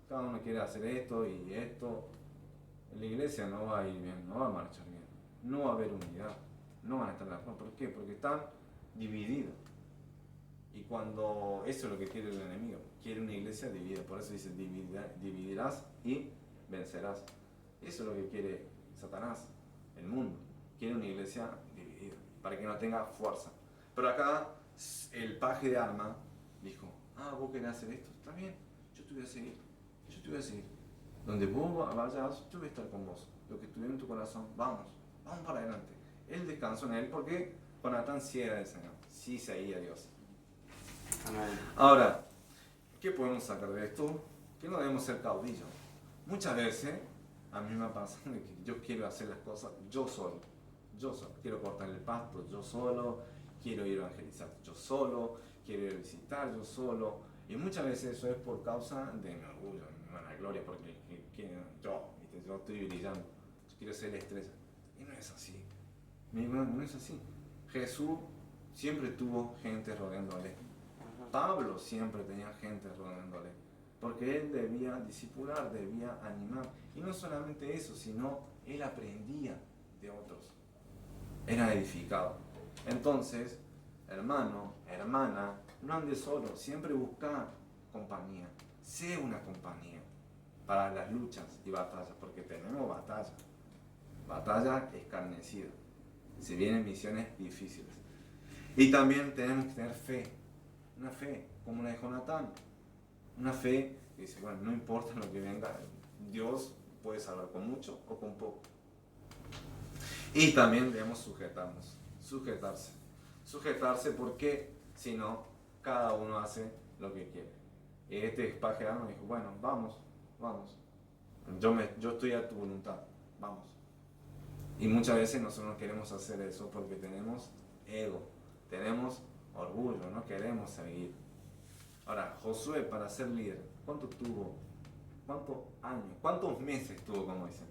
cada uno quiere hacer esto y esto, la iglesia no va a ir bien, no va a marchar bien, no va a haber unidad, no van a estar de acuerdo. ¿Por qué? Porque están divididos. Y cuando eso es lo que quiere el enemigo, quiere una iglesia dividida, por eso dice dividirás y vencerás. Eso es lo que quiere Satanás, el mundo, quiere una iglesia dividida, para que no tenga fuerza. Pero acá el paje de arma dijo, vos querés hacer esto, está bien, yo te voy a seguir. Donde vos vayas, yo voy a estar con vos. Lo que estuviera en tu corazón, vamos para adelante. Él descansó en él porque Jonatán sí era del Señor, sí seguía a Dios. Amén. Ahora, ¿qué podemos sacar de esto? Que no debemos ser caudillos. Muchas veces, a mí me pasa que yo quiero hacer las cosas yo solo. Quiero cortar el pasto yo solo, quiero ir a evangelizar yo solo, quiero ir a visitar yo solo. Y muchas veces eso es por causa de mi orgullo, de mi vanagloria, porque yo estoy brillando, yo quiero ser la estrella. Y no es así. No es así. Jesús siempre tuvo gente rodeándole. Pablo siempre tenía gente rodeándole. Porque él debía discipular, debía animar. Y no solamente eso, sino él aprendía de otros. Era edificado. Entonces, hermano, hermana, no andes solo, siempre busca compañía. Sé una compañía para las luchas y batallas, porque tenemos batalla escarnecida. Se vienen misiones difíciles. Y también tenemos que tener fe, una fe como la de Jonatán. Una fe que dice, bueno, no importa lo que venga, Dios puede salvar con mucho o con poco. Y también debemos sujetarse porque si no, cada uno hace lo que quiere. Y este paje de armas dijo, bueno, vamos, yo estoy a tu voluntad, vamos. Y muchas veces nosotros no queremos hacer eso porque tenemos ego, tenemos orgullo, no queremos seguir. Ahora, Josué para ser líder, ¿cuántos años? ¿Cuántos meses tuvo con Moisés?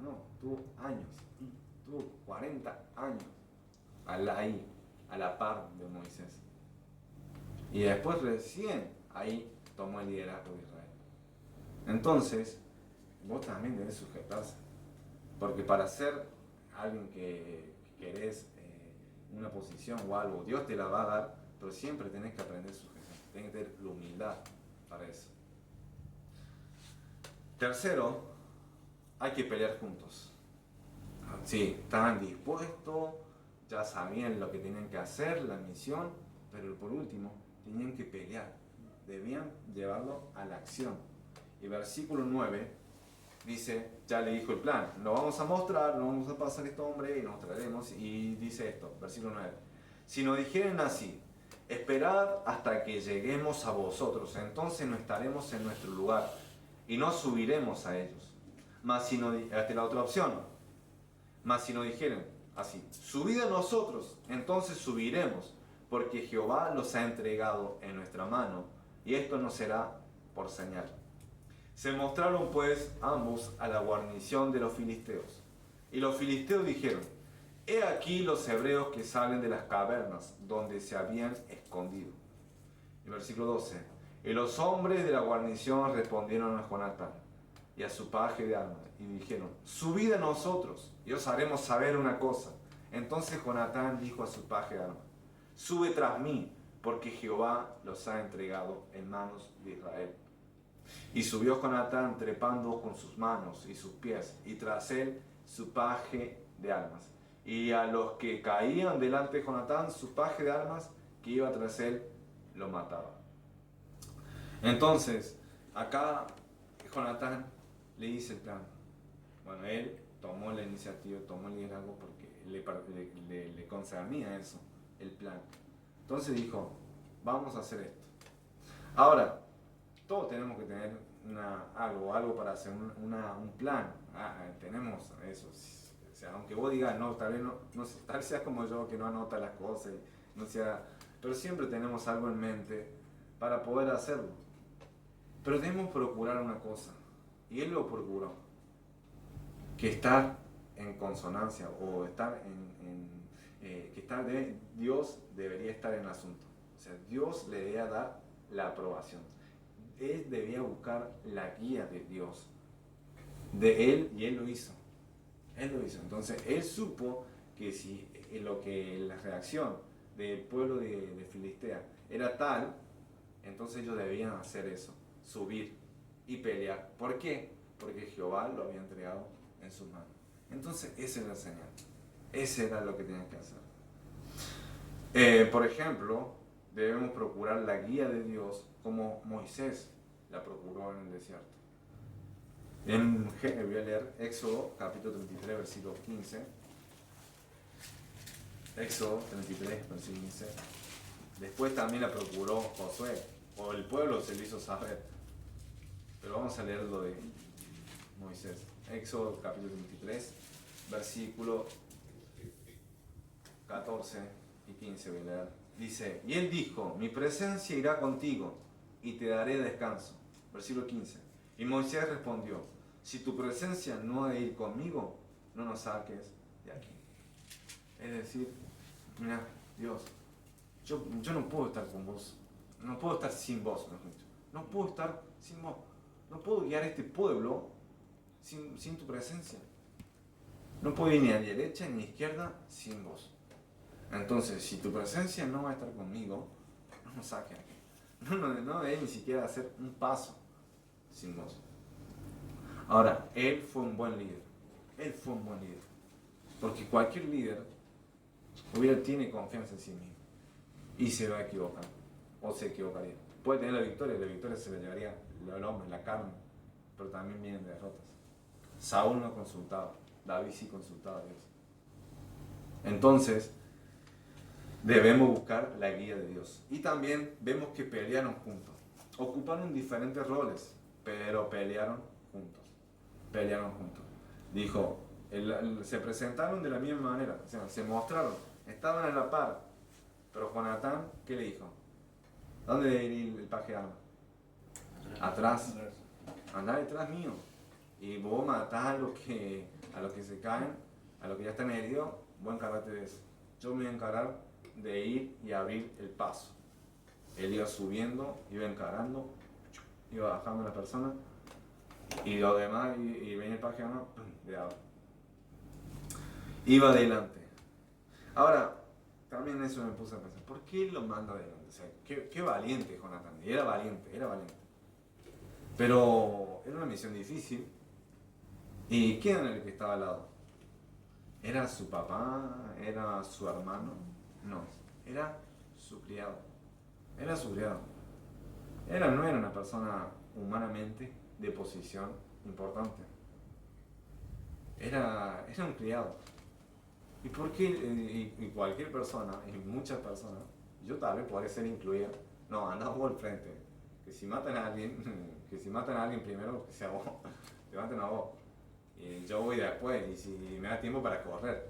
No, tuvo años, tuvo 40 años ahí, a la par de Moisés. Y después recién ahí tomó el liderazgo de Israel. Entonces, vos también debes sujetarse. Porque para ser alguien que querés una posición o algo, Dios te la va a dar, pero siempre tenés que aprender sujeción. Tenés que tener la humildad para eso. Tercero, hay que pelear juntos. Sí, estaban dispuestos, ya sabían lo que tenían que hacer, la misión, pero por último, tenían que pelear. Debían llevarlo a la acción. Y versículo 9 dice, ya le dijo el plan, lo vamos a mostrar, lo vamos a pasar a este hombre y nos traeremos. Y dice esto, versículo 9, si nos dijeren así, esperad hasta que lleguemos a vosotros, entonces no estaremos en nuestro lugar y no subiremos a ellos. Mas si no, esta es la otra opción, mas si nos dijeren así, subid a nosotros, entonces subiremos, porque Jehová los ha entregado en nuestra mano, y esto no será por señal. Se mostraron pues ambos a la guarnición de los filisteos. Y los filisteos dijeron, he aquí los hebreos que salen de las cavernas donde se habían escondido. Y versículo 12. Y los hombres de la guarnición respondieron a Jonatán y a su paje de armas y dijeron, subid a nosotros y os haremos saber una cosa. Entonces Jonatán dijo a su paje de armas, sube tras mí, porque Jehová los ha entregado en manos de Israel. Y subió Jonatán trepando con sus manos y sus pies, y tras él su paje de armas. Y a los que caían delante de Jonatán, su paje de armas que iba tras él, lo mataba. Entonces, acá Jonatán le dice el plan. Bueno, él tomó la iniciativa, tomó el liderazgo porque le concernía eso, el plan. Entonces dijo, vamos a hacer esto. Ahora, todos tenemos que tener algo para hacer un plan. Tenemos eso. O sea, aunque vos digas, no, tal vez seas como yo, que no anota las cosas, pero siempre tenemos algo en mente para poder hacerlo. Pero debemos procurar una cosa, y él lo procuró, que estar en consonancia, o estar Dios debería estar en el asunto. O sea, Dios le debía dar la aprobación. Él debía buscar la guía de Dios, de él, y él lo hizo. Entonces, él supo que si la reacción del pueblo de Filistea era tal, entonces ellos debían hacer eso, subir y pelear. ¿Por qué? Porque Jehová lo había entregado en sus manos. Entonces, esa era la señal. Ese era lo que tenían que hacer. Por ejemplo, debemos procurar la guía de Dios como Moisés la procuró en el desierto. Voy a leer Éxodo capítulo 33, versículo 15. Éxodo 33, versículo 15. Después también la procuró Josué, o el pueblo se le hizo saber. Pero vamos a leer lo de Moisés. Éxodo capítulo 23, versículo 14 y 15 voy a leer. Dice, y él dijo, mi presencia irá contigo y te daré descanso. Versículo 15. Y Moisés respondió, si tu presencia no ha de ir conmigo, no nos saques de aquí. Es decir, mira, Dios, yo no puedo estar con vos, no puedo estar sin vos, no puedo estar sin vos, no puedo guiar a este pueblo sin tu presencia. No puedo ir ni a derecha ni a izquierda sin vos. Entonces, si tu presencia no va a estar conmigo, no nos saques de aquí. No debe ni siquiera hacer un paso sin vos. Ahora, él fue un buen líder. Porque cualquier líder tiene confianza en sí mismo y se va a equivocar, o se equivocaría. puede tener la victoria se la llevaría el hombre, la carne, pero también vienen derrotas. Saúl no consultaba, David sí consultaba a Dios. Entonces, debemos buscar la guía de Dios. Y también vemos que pelearon juntos. Ocuparon diferentes roles, pero pelearon juntos. Pelearon juntos. Dijo, se presentaron de la misma manera, o sea, se mostraron, estaban a la par. Pero Jonatán, ¿qué le dijo? ¿Dónde debe ir el paje de armas? Atrás. Andá detrás mío. Y vos matás a los que se caen, a los que ya están heridos, vos encargate de eso. Yo me voy a encargar de ir y abrir el paso. Él iba subiendo, iba encarando, iba bajando a la persona, y lo demás, y venía el paje de armas, le daba. Iba adelante. Ahora, también eso me puse a pensar, ¿por qué lo manda adelante? O sea, qué valiente Jonatán, y era valiente. Pero era una misión difícil. ¿Y quién era el que estaba al lado? ¿Era su papá? ¿Era su hermano? No, era su criado. Era su criado. No era una persona humanamente de posición importante. Era un criado. ¿Y por qué? Y cualquier persona, y muchas personas, yo tal vez podría ser incluida, no, anda vos al frente. Que si matan a alguien primero, que sea vos, te maten a vos. Y yo voy después, y si me da tiempo para correr.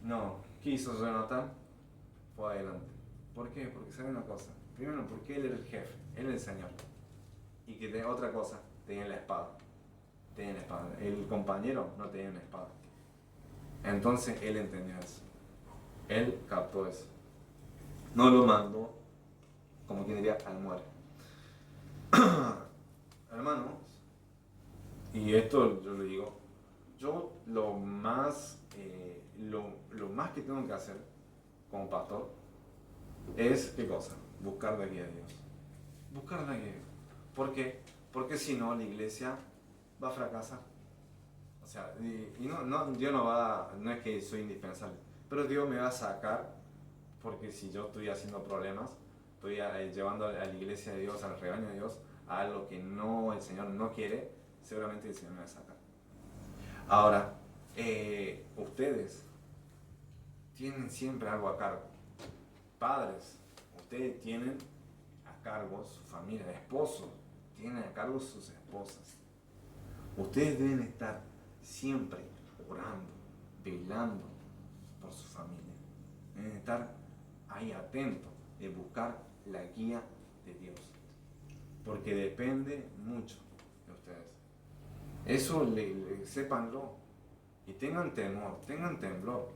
No, ¿qué hizo Jonatán? Fue adelante. ¿Por qué? Porque sabe una cosa. Primero, porque él era el jefe, él era el señor. Y que otra cosa, tenía la espada. El compañero no tenía una espada. Entonces él entendió eso. Él captó eso. No lo mandó, como quien diría, al muere. Hermanos, y esto yo le digo, yo lo más que tengo que hacer como pastor es, ¿qué cosa? Buscar la guía de Dios. Buscar la guía de Dios. ¿Por qué? Porque si no, la iglesia va a fracasar. O sea, Dios no es que soy indispensable, pero Dios me va a sacar, porque si yo estoy haciendo problemas, estoy llevando a la iglesia de Dios, al rebaño de Dios, a algo que el Señor no quiere, seguramente el Señor me va a sacar. Ahora, ustedes tienen siempre algo a cargo. Padres, ustedes tienen a cargo su familia, esposos, tienen a cargo sus esposas. Ustedes deben estar siempre orando, velando por su familia. Deben estar ahí atentos de buscar la guía de Dios. Porque depende mucho de ustedes. Eso sépanlo. Y tengan temor, tengan temblor.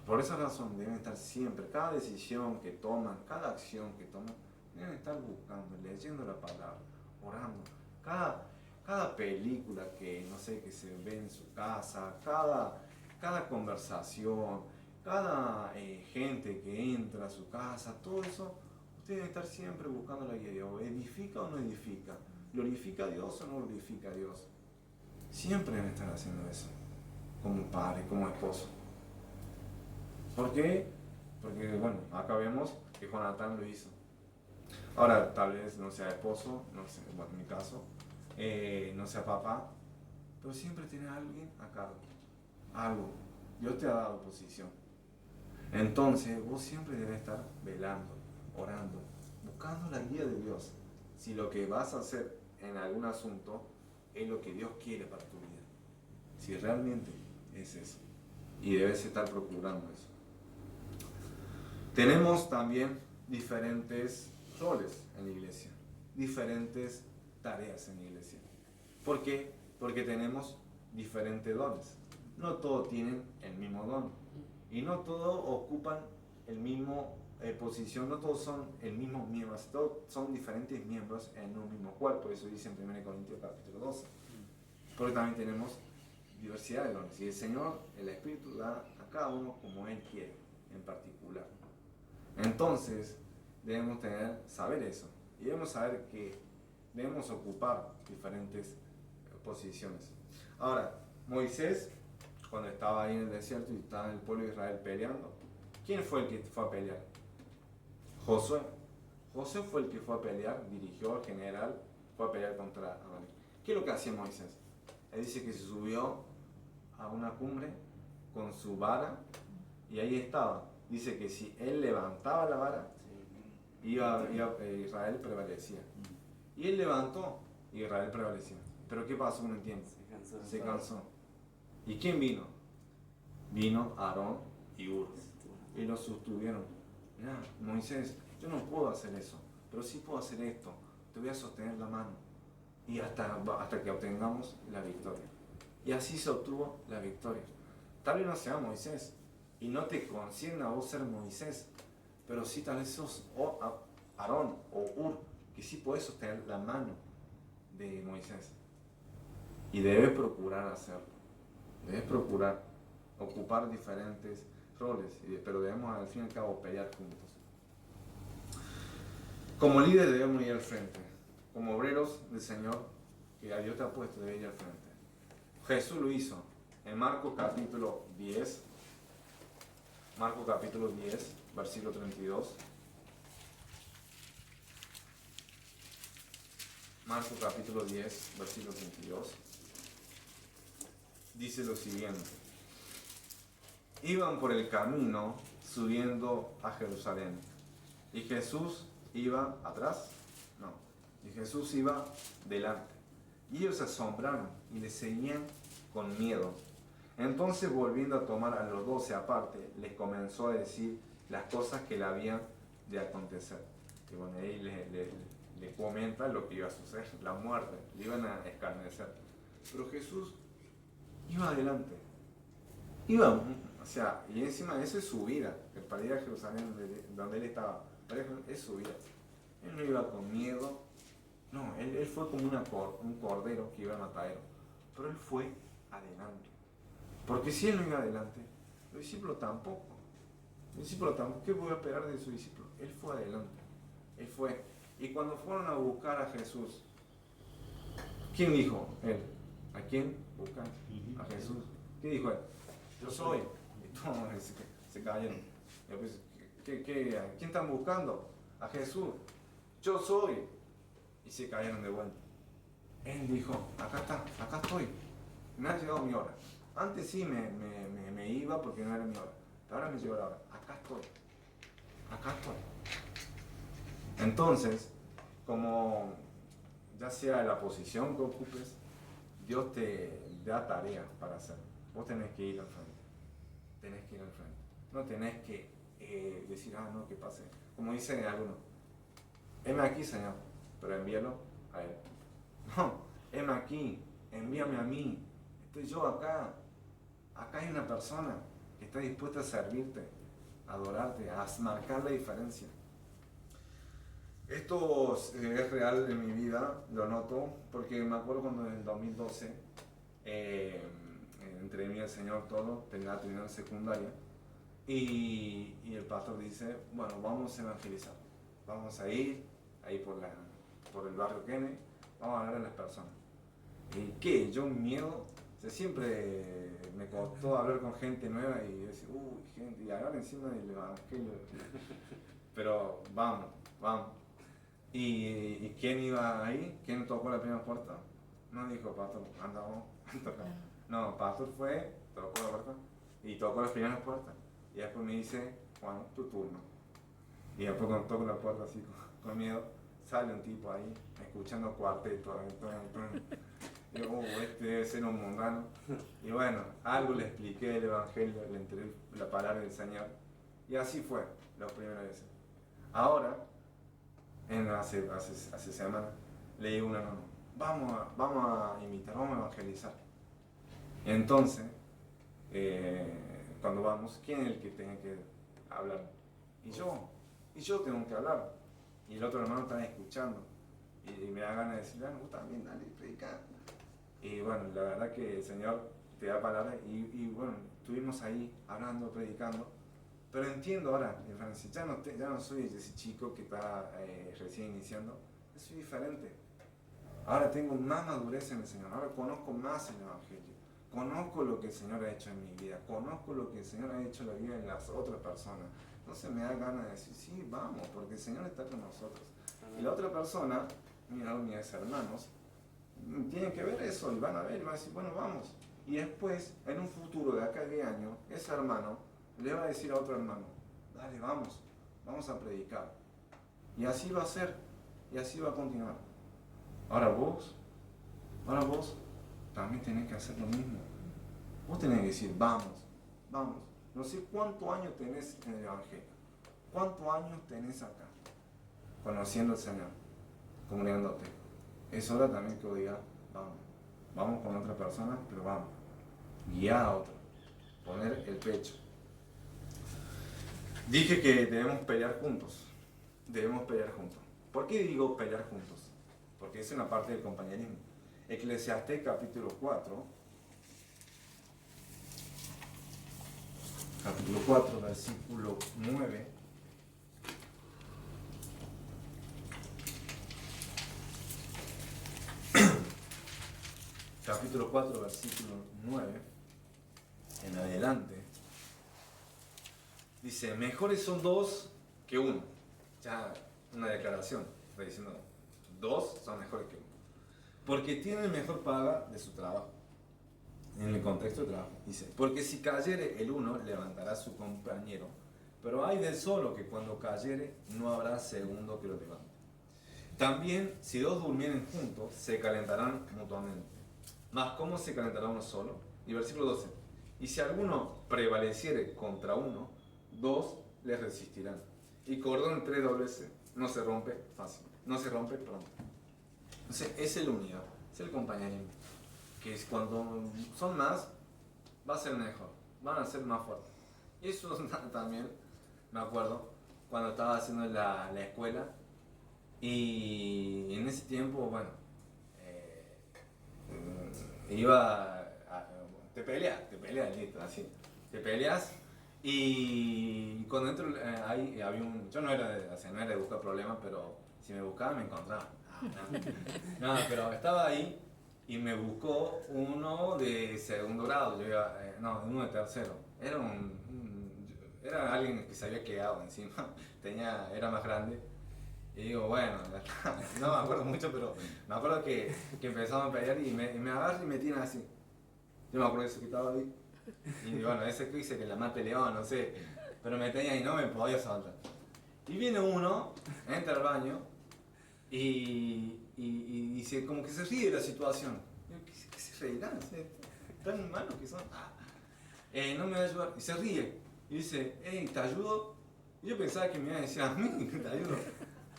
Por esa razón deben estar siempre, cada decisión que toman, cada acción que toman, deben estar buscando, leyendo la palabra, orando. Cada película que se ve en su casa, cada conversación, cada gente que entra a su casa, todo eso, ustedes deben estar siempre buscando la guía de Dios. ¿Edifica o no edifica? ¿Glorifica a Dios o no glorifica a Dios? Siempre deben estar haciendo eso, como padre, como esposo. ¿Por qué? Porque, bueno, acá vemos que Jonatán lo hizo. Ahora, tal vez no sea esposo, no sé, bueno, en mi caso, no sea papá, pero siempre tiene a alguien a cargo. Algo. Dios te ha dado posición. Entonces, vos siempre debes estar velando, orando, buscando la guía de Dios. Si lo que vas a hacer en algún asunto es lo que Dios quiere para tu vida. Si realmente es eso. Y debes estar procurando eso. Tenemos también diferentes roles en la iglesia, diferentes tareas en la iglesia. ¿Por qué? Porque tenemos diferentes dones. No todos tienen el mismo don y no todos ocupan el mismo posición, no todos son el mismo miembro, todos son diferentes miembros en un mismo cuerpo. Eso dice en 1 Corintios capítulo 12. Porque también tenemos diversidad de dones y el Señor, el Espíritu, da a cada uno como Él quiere en particular. Entonces debemos saber eso y debemos saber que debemos ocupar diferentes posiciones. Ahora, Moisés, cuando estaba ahí en el desierto y estaba el pueblo de Israel peleando, ¿quién fue el que fue a pelear? Josué. Josué fue el que fue a pelear, dirigió al general, fue a pelear contra Amalek. ¿Qué es lo que hacía Moisés? Él dice que se subió a una cumbre con su vara y ahí estaba. Dice que si él levantaba la vara, Israel prevalecía. Y él levantó y Israel prevaleció. Pero ¿qué pasó? No entiendo. Se cansó. ¿Y quién vino? Vino Aarón y Hur. Y los sostuvieron. Mira, Moisés, yo no puedo hacer eso, pero sí puedo hacer esto. Te voy a sostener la mano. Y hasta que obtengamos la victoria. Y así se obtuvo la victoria. Tal vez no sea Moisés. Y no te concierne a vos ser Moisés. Pero sí tal vez sos Aarón o Hur, que sí puedes sostener la mano de Moisés. Y debes procurar hacerlo. Debes procurar ocupar diferentes roles. Pero debemos al fin y al cabo pelear juntos. Como líder debemos ir al frente. Como obreros del Señor, que a Dios te ha puesto, debes ir al frente. Jesús lo hizo. En Marcos capítulo 10, versículo 32. Marcos capítulo 10, versículo 32. Dice lo siguiente. Iban por el camino subiendo a Jerusalén. ¿Y Jesús iba atrás? No. Y Jesús iba delante. Y ellos se asombraron y le seguían con miedo. Entonces, volviendo a tomar a los 12 aparte, les comenzó a decir las cosas que le habían de acontecer. Y bueno, ahí le comenta lo que iba a suceder, la muerte, le iban a escarnecer. Pero Jesús iba adelante. O sea, y encima de eso es su vida. El para ir a Jerusalén, donde él estaba, es su vida. Él no iba con miedo. No, él fue como un cordero que iba a matadero. Pero él fue adelante. Porque si él no iba adelante, los discípulos tampoco. ¿Qué voy a esperar de su discípulo? Él fue adelante. Él fue. Y cuando fueron a buscar a Jesús, ¿quién dijo él? ¿A quién buscan? A Jesús. ¿Qué dijo él? Yo soy. Y todos se cayeron. Y pues, ¿a quién están buscando? A Jesús. Yo soy. Y se cayeron de vuelta. Él dijo, acá estoy. Me ha llegado mi hora. Antes sí me iba porque no era mi hora. Pero ahora me llegó la hora. Acá estoy. Entonces, como ya sea la posición que ocupes, Dios te da tareas para hacer. Vos tenés que ir al frente. No tenés que decir, no, que pase. Como dicen algunos, heme aquí, Señor, pero envíalo a Él. No, heme aquí, envíame a mí. Estoy yo acá. Acá hay una persona que está dispuesta a servirte, a adorarte, a marcar la diferencia. Esto es real en mi vida, lo noto, porque me acuerdo cuando en el 2012 entre mí y el Señor todo, tenía terminado secundaria, y el pastor dice, bueno, vamos a evangelizar, vamos a ir ahí por el barrio Kennedy, vamos a hablar a las personas. ¿Y qué? Yo miedo, siempre me costó hablar con gente nueva y decir, gente, y hablar encima del evangelio. Pero vamos. ¿Y quién iba ahí? ¿Quién tocó la primera puerta? No dijo, pastor, andamos a tocar. No, pastor fue, tocó la puerta y tocó las primeras puertas. Y después me dice, Juan, tu turno. Y después cuando toco la puerta así con miedo, sale un tipo ahí, escuchando cuarteto. Y yo, este debe ser un mundano. Y bueno, algo le expliqué del evangelio, le enteré la palabra del Señor. Y así fue las primeras veces. Ahora, hace semanas, le digo a un hermano, vamos a invitar, vamos a evangelizar. Y entonces, cuando vamos, ¿quién es el que tiene que hablar? Y yo tengo que hablar. Y el otro hermano está escuchando. Y me da ganas de decirle, vos también, dale, predica. Y bueno, la verdad que el Señor te da palabras. Y bueno, estuvimos ahí hablando, predicando. Pero entiendo ahora, Francis, ya no soy ese chico que está recién iniciando. Yo soy diferente. Ahora tengo más madurez en el Señor. Ahora conozco más el Evangelio. Conozco lo que el Señor ha hecho en mi vida. Conozco lo que el Señor ha hecho en la vida de las otras personas. Entonces me da ganas de decir, sí, vamos, porque el Señor está con nosotros. Y la otra persona, mis hermanos, tienen que ver eso y van a ver y van a decir, bueno, vamos. Y después, en un futuro de acá a 10 años, ese hermano le va a decir a otro hermano, dale, vamos a predicar. Y así va a ser, y así va a continuar. Ahora vos también tenés que hacer lo mismo. Vos tenés que decir, vamos. No sé cuántos años tenés en el Evangelio, cuántos años tenés acá, conociendo al Señor, comunicándote. Es hora también que diga, vamos con otra persona, pero vamos. Guiar a otro, poner el pecho. Dije que debemos pelear juntos. ¿Por qué digo pelear juntos? Porque es una parte del compañerismo. Eclesiastés capítulo 4, versículo 9. Capítulo 4, versículo 9, en adelante, dice, mejores son dos que uno. Ya una declaración, está diciendo, dos son mejores que uno. Porque tienen mejor paga de su trabajo. En el contexto de trabajo, dice, porque si cayere el uno, levantará a su compañero, pero hay del solo que cuando cayere, no habrá segundo que lo levante. También, si dos durmieren juntos, se calentarán mutuamente. Mas, ¿cómo se calentará uno solo? Y versículo 12. Y si alguno prevaleciere contra uno, dos le resistirán. Y cordón entre dobles no se rompe fácil, no se rompe pronto. Entonces, esa es la unidad, es el compañerismo. Que es cuando son más, va a ser mejor, van a ser más fuertes. Y eso también, me acuerdo, cuando estaba haciendo la escuela, y en ese tiempo, bueno, te peleas, listo, así. Te peleas y cuando entro ahí había yo no era de buscar problemas, pero si me buscaba me encontraba. No, pero estaba ahí y me buscó uno de segundo grado, uno de tercero. Era alguien que se había quedado encima, era más grande. Y digo, bueno, no me acuerdo mucho, pero me acuerdo que empezamos a pelear y me agarra y me tiran así. Yo me acuerdo de eso que estaba ahí. Y bueno, ese que dice que la mate león, no sé. Pero me tenía y no me podía soltar. Y viene uno, entra al baño y como que se ríe de la situación. Digo, ¿qué se reirán? ¿Tan malos que son? No me va a ayudar. Y se ríe. Y dice, hey, ¿te ayudo? Y yo pensaba que me iba a decir a mí, ¿te ayudo?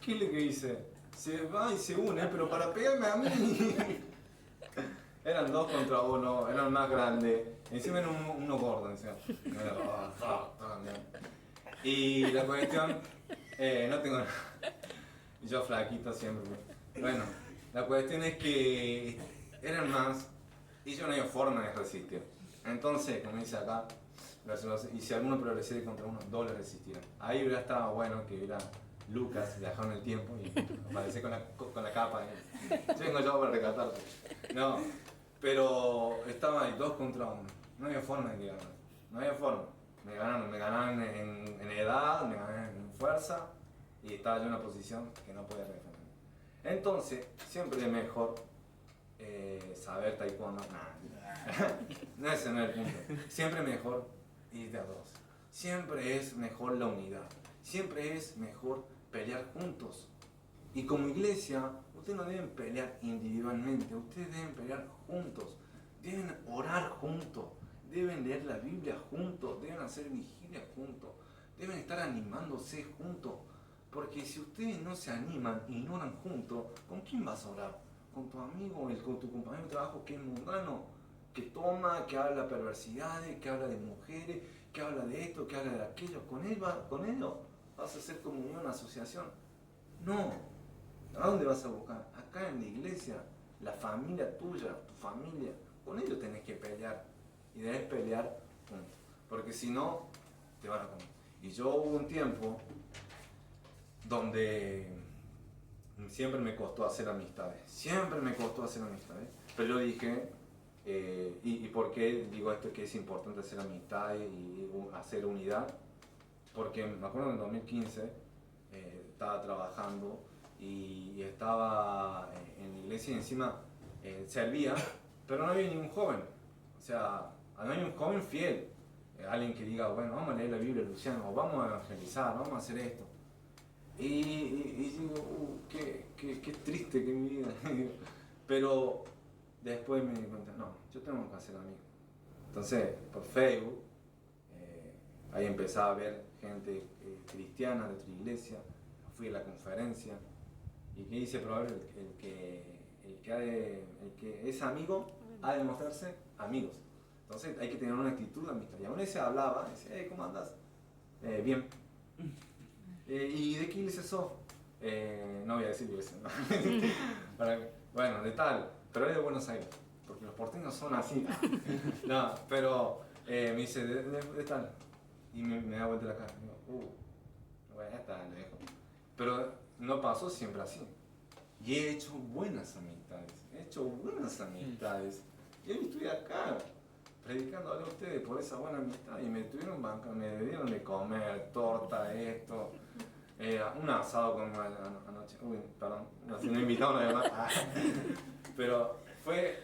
¿Qué es lo que dice? Se va y se une, pero para pegarme a mí. Eran dos contra uno, eran más grandes. Encima era uno gordo, encima. Y la cuestión, no tengo nada. Yo flaquito siempre. Bueno, la cuestión es que eran más y yo no había forma de resistir. Entonces, como dice acá, y si alguno prevaleciera contra uno, dos le resistirán. Ahí hubiera estado bueno que hubiera Lucas viajado en el tiempo y apareció con la capa. Vengo yo para rescatarte. No, pero estaba ahí dos contra uno. No había forma de que ganaran. No había forma. Me ganaron en edad, me ganaron en fuerza y estaba yo en una posición que no podía defender. Entonces, siempre es mejor saber taekwondo. No, ese no es el punto. Siempre es mejor ir de a dos. Siempre es mejor la unidad. Siempre es mejor pelear juntos. Y como iglesia, ustedes no deben pelear individualmente, ustedes deben pelear juntos. Deben orar juntos, deben leer la Biblia juntos, deben hacer vigilia juntos, deben estar animándose juntos. Porque si ustedes no se animan y no oran juntos, ¿con quién vas a orar? ¿Con tu amigo, con tu compañero de trabajo que es mundano? Que toma, que habla de perversidades, que habla de mujeres, que habla de esto, que habla de aquello. ¿Con ellos vas a hacer comunión, asociación? No. ¿A dónde vas a buscar? Acá en la iglesia, la familia tuya, tu familia. Con ellos tenés que pelear. Y debes pelear juntos. Porque si no, te van a comer. Y yo hubo un tiempo donde siempre me costó hacer amistades. Pero yo dije, ¿y por qué digo esto que es importante hacer amistades y hacer unidad? porque me acuerdo en 2015 estaba trabajando y estaba en la iglesia y encima servía, pero no había ningún joven. O sea, no hay un joven fiel. Alguien que diga, bueno, vamos a leer la Biblia, Luciano, o vamos a evangelizar, vamos a hacer esto. Y digo, qué triste que mi vida. Pero después me di cuenta, no, yo tengo que hacer amigos. Entonces, por Facebook, ahí empecé a ver gente cristiana de otra iglesia, fui a la conferencia, y que dice, pero el que es amigo ha de mostrarse amigos. Entonces hay que tener una actitud de amistad. Y aún se hablaba, decía, hey, ¿cómo andas? Bien. ¿Y de qué iglesia sos? No voy a decir iglesia, ¿no? Bueno, de tal, pero es de Buenos Aires, porque los porteños son así. No, pero me dice, de tal. Y me da vuelta la cara. Digo, bueno, ya está, le dejo. Pero no pasó siempre así. Y he hecho buenas amistades. Y hoy estoy acá, predicándole a ustedes por esa buena amistad. Y me tuvieron banca, me dieron de comer, torta, esto. Un asado con una anoche. Uy, perdón, no invitaron a demás. Pero fue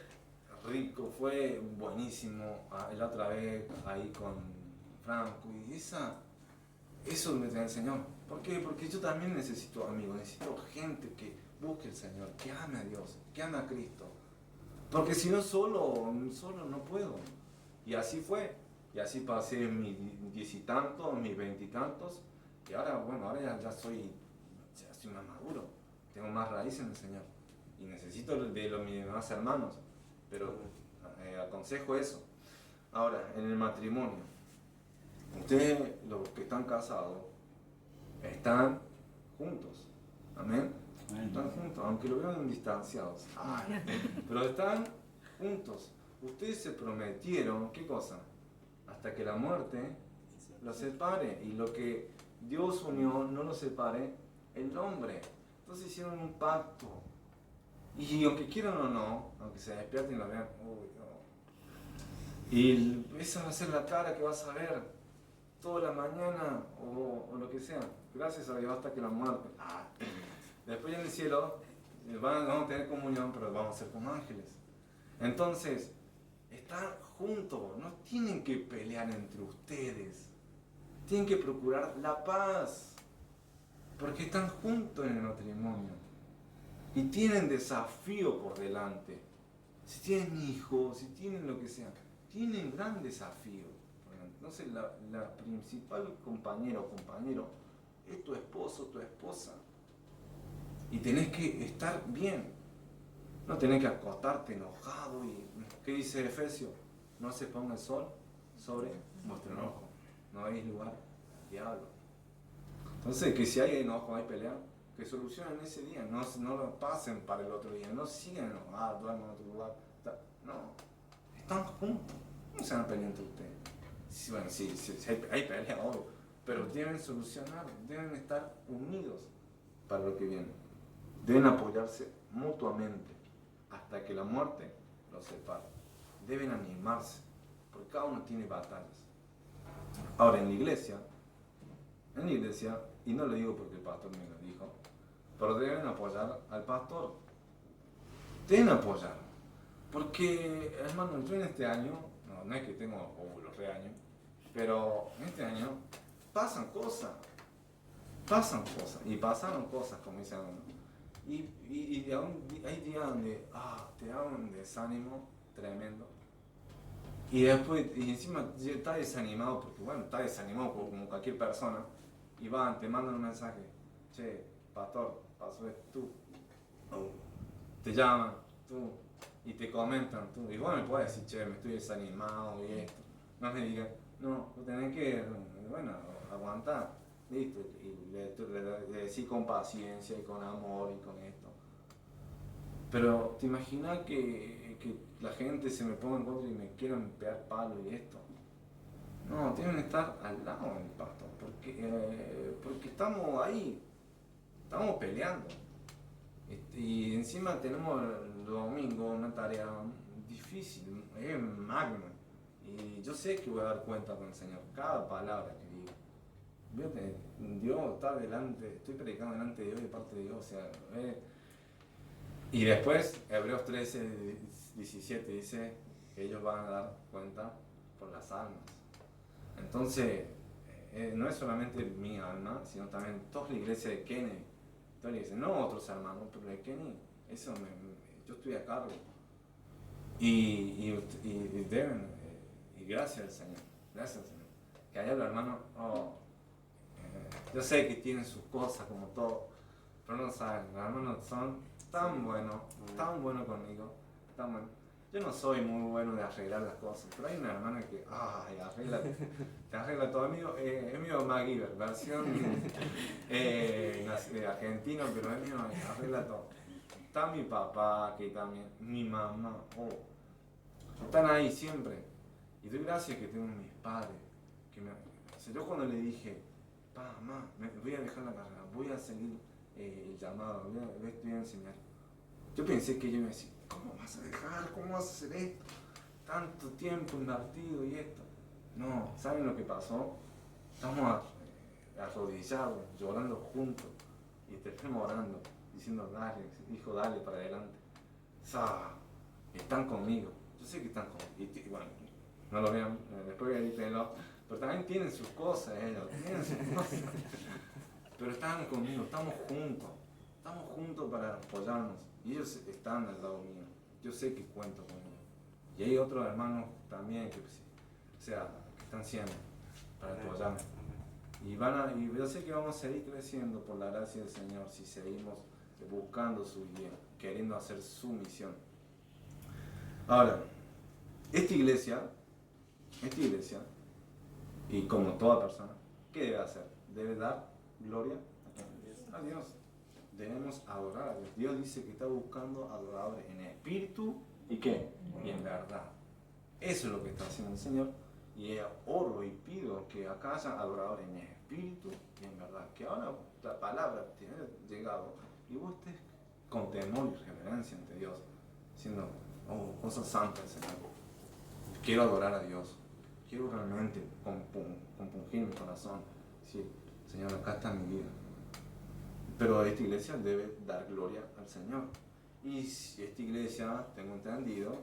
rico, fue buenísimo. La otra vez ahí con Franco. Y eso me trae el Señor. ¿Por qué? Porque yo también necesito amigos, necesito gente que busque al Señor, que ame a Dios, que ame a Cristo. Porque si no, solo no puedo. Y así fue. Y así pasé mis 10 y tantos, mis 20 y tantos. Y ahora ya soy más maduro. Tengo más raíces en el Señor. Y necesito de mis demás hermanos. Pero aconsejo eso. Ahora, en el matrimonio. Ustedes, los que están casados, están juntos. Amén. Están juntos, aunque lo vean distanciados. Pero están juntos. Ustedes se prometieron, ¿qué cosa? Hasta que la muerte los separe. Y lo que Dios unió, no lo separe el hombre. Entonces hicieron un pacto. Y aunque quieran o no, aunque se despierten y lo vean, uy, no. Y esa va a ser la cara que vas a ver toda la mañana o lo que sea. Gracias a Dios hasta que la muerte. Después en el cielo vamos a tener comunión, pero vamos a ser como ángeles. Entonces, están juntos, no tienen que pelear entre ustedes. Tienen que procurar la paz. Porque están juntos en el matrimonio. Y tienen desafío por delante. Si tienen hijos, si tienen lo que sea, tienen gran desafío. Entonces, la principal compañera o compañero es tu esposo o tu esposa. Y tenés que estar bien. No tenés que acostarte enojado. ¿Qué dice Efesios? No se ponga el sol sobre vuestro enojo. No hay lugar al diablo. Entonces, que si hay enojo, hay pelea, que solucionen ese día. No lo pasen para el otro día. No sigan enojados, duerman en otro lugar. No. Están juntos. No se van a pelear entre ustedes. Bueno, sí, hay pelea, obvio. Pero deben solucionar, deben estar unidos para lo que viene. Deben apoyarse mutuamente hasta que la muerte los separe. Deben animarse, porque cada uno tiene batallas. Ahora, en la iglesia, y no lo digo porque el pastor me lo dijo, pero deben apoyar al pastor. Deben apoyar. Porque, hermano, yo en este año, no es que tengo los reaños, pero en este año pasan cosas, y pasaron cosas, como dicen uno. Y hay días donde te da un desánimo tremendo. Y después, y encima está desanimado, porque bueno, está desanimado como cualquier persona. Y te mandan un mensaje, che, pastor, pasó esto, tú. Te llaman, tú. Y te comentan, tú. Y vos me puedes decir, che, me estoy desanimado y esto. No me digas, no, vos tenés que, bueno, aguantar. Listo, y le decís con paciencia y con amor y con esto. Pero te imaginas que la gente se me ponga en contra y me quieran pegar palo y esto. No, tienen que estar al lado del pastor, porque estamos ahí, estamos peleando. Y encima tenemos el domingo una tarea difícil, magna. Y yo sé que voy a dar cuenta con el Señor, cada palabra que diga. Dios está delante, estoy predicando delante de Dios y de parte de Dios, o sea, y después Hebreos 13, 17 dice que ellos van a dar cuenta por las almas. Entonces, no es solamente mi alma, sino también toda la iglesia de Kennedy, toda la iglesia, no otros hermanos, pero de Kennedy, yo estoy a cargo. Y deben, y gracias al Señor, que haya los hermanos, yo sé que tienen sus cosas como todo, pero no saben, los hermanos son tan buenos conmigo, tan buenos. Yo no soy muy bueno de arreglar las cosas, pero hay una hermana que, te arregla todo. Es mío MacGyver, versión argentino, pero es mío, arregla todo. Está mi papá, que también, mi mamá, están ahí siempre. Y doy gracias que tengo mis padres. O sea, yo cuando le dije, mamá, voy a dejar la carrera, voy a seguir el llamado, voy a estudiar en seminario. Yo pensé que ellos me decían, ¿cómo vas a dejar? ¿Cómo vas a hacer esto? Tanto tiempo invertido y esto. No, ¿saben lo que pasó? Estamos arrodillados, llorando juntos, y te estamos orando, diciendo, dale, hijo, dale para adelante. Están conmigo. Yo sé que están conmigo. Y bueno, no lo vean, después edítenlo. Pero también tienen sus cosas ellos, Pero están conmigo, estamos juntos para apoyarnos. Y ellos están al lado mío. Yo sé que cuento con ellos. Y hay otros hermanos también que están siendo para apoyarme. Y yo sé que vamos a seguir creciendo por la gracia del Señor si seguimos buscando su bien, queriendo hacer su misión. Ahora, esta iglesia, y como toda persona, ¿qué debe hacer? Debe dar gloria a Dios. Debemos adorar a Dios. Dios dice que está buscando adoradores en espíritu y ¿qué? Y en verdad. Eso es lo que está haciendo el Señor. Y oro y pido que acá haya adoradores en espíritu y en verdad. Que ahora la palabra te haya llegado y vos estés con temor y reverencia ante Dios, diciendo, cosas santas, Señor. Quiero adorar a Dios. Quiero realmente compungir mi corazón. Decir, Señor, acá está mi vida. Pero esta iglesia debe dar gloria al Señor. Y esta iglesia, tengo entendido,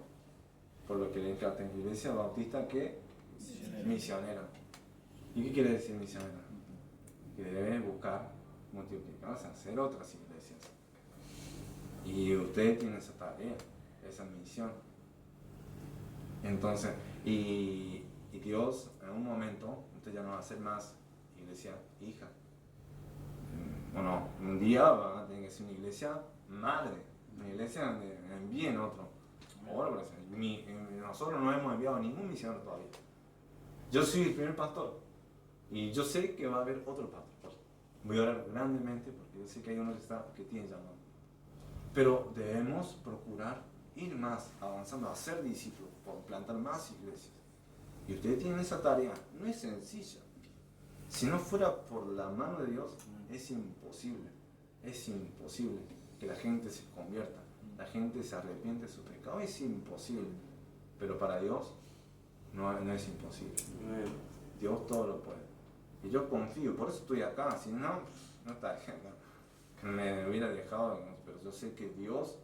por lo que le encanta en la iglesia bautista, que misionera. ¿Y qué quiere decir misionera? Que debe buscar multiplicarse, hacer otras iglesias. Y usted tiene esa tarea, esa misión. Entonces, y Dios, en un momento, usted ya no va a ser más iglesia hija. Bueno, un día va a tener que ser una iglesia madre, una iglesia donde envíen otro. Nosotros no hemos enviado ningún misionero todavía. Yo soy el primer pastor y yo sé que va a haber otro pastor. Voy a orar grandemente porque yo sé que hay uno que tiene llamado. Pero debemos procurar ir más, avanzando, hacer discípulos, plantar más iglesias. Y ustedes tienen esa tarea, no es sencilla. Si no fuera por la mano de Dios, es imposible que la gente se convierta, la gente se arrepiente de su pecado, es imposible. Pero para Dios no es imposible. Dios todo lo puede. Y yo confío, por eso estoy acá, si no estaría acá. Me hubiera dejado, pero yo sé que Dios,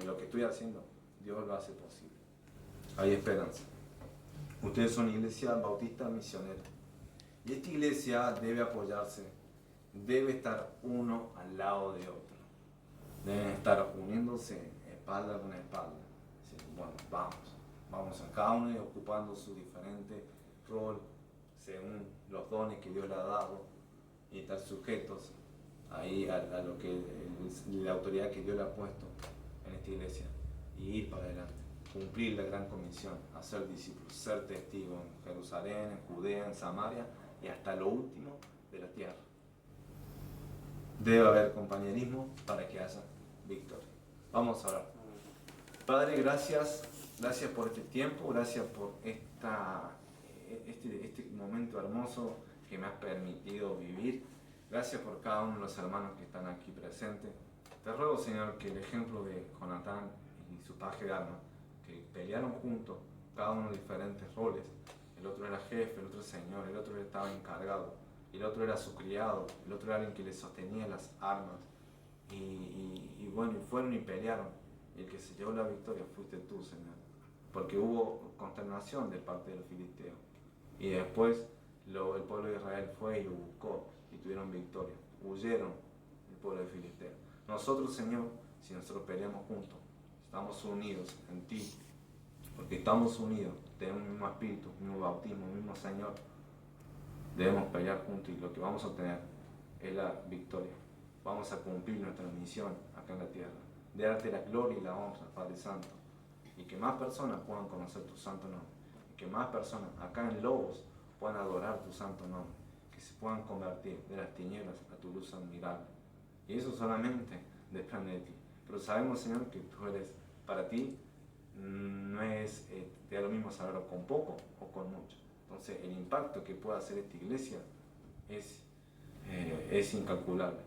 lo que estoy haciendo, Dios lo hace posible. Hay esperanza. Ustedes son iglesia bautista misionera. Y esta iglesia debe apoyarse, debe estar uno al lado de otro. Deben estar uniéndose espalda con espalda. Bueno, vamos a cada uno ocupando su diferente rol según los dones que Dios le ha dado y estar sujetos ahí a lo que la autoridad que Dios le ha puesto en esta iglesia y ir para adelante, cumplir la gran comisión, hacer discípulos, ser testigos en Jerusalén, en Judea, en Samaria y hasta lo último de la tierra. Debe haber compañerismo para que haya victoria. Vamos a orar. Padre, gracias por este tiempo, gracias por este momento hermoso que me has permitido vivir. Gracias por cada uno de los hermanos que están aquí presentes. Te ruego, Señor, que el ejemplo de Jonatán y su paje de armas, que pelearon juntos, cada uno diferentes roles, el otro era jefe, el otro señor, el otro estaba encargado, y el otro era su criado, el otro era alguien que le sostenía las armas. Y bueno, y fueron y pelearon. Y el que se llevó la victoria fuiste tú, Señor. Porque hubo consternación de parte de los filisteos. Y después el pueblo de Israel fue y lo buscó y tuvieron victoria. Huyeron el pueblo de Filisteo. Nosotros, Señor, si nosotros peleamos juntos, estamos unidos en ti, porque estamos unidos, tenemos el mismo espíritu, el mismo bautismo, el mismo Señor, debemos pelear juntos y lo que vamos a obtener es la victoria. Vamos a cumplir nuestra misión acá en la tierra, de darte la gloria y la honra, Padre Santo, y que más personas puedan conocer tu santo nombre, y que más personas acá en Lobos puedan adorar tu santo nombre, que se puedan convertir de las tinieblas a tu luz admirable. Y eso solamente depende de ti. Pero sabemos, Señor, que tú eres, para ti, no es, te da lo mismo saberlo con poco o con mucho. Entonces, el impacto que pueda hacer esta iglesia es incalculable,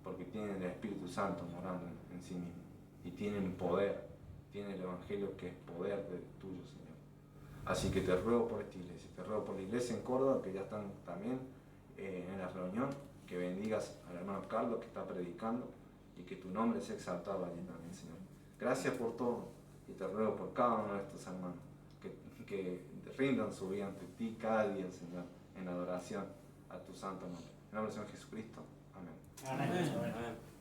porque tienen el Espíritu Santo morando en sí mismo, y tienen poder, tienen el Evangelio que es poder tuyo, Señor. Así que te ruego por esta iglesia, te ruego por la iglesia en Córdoba, que ya están también en la reunión, que bendigas al hermano Carlos que está predicando y que tu nombre sea exaltado allí también, Señor. Gracias por todo y te ruego por cada uno de estos hermanos que rindan su vida ante ti cada día, Señor, en adoración a tu santo nombre. En el nombre del Señor Jesucristo. Amén. Amén.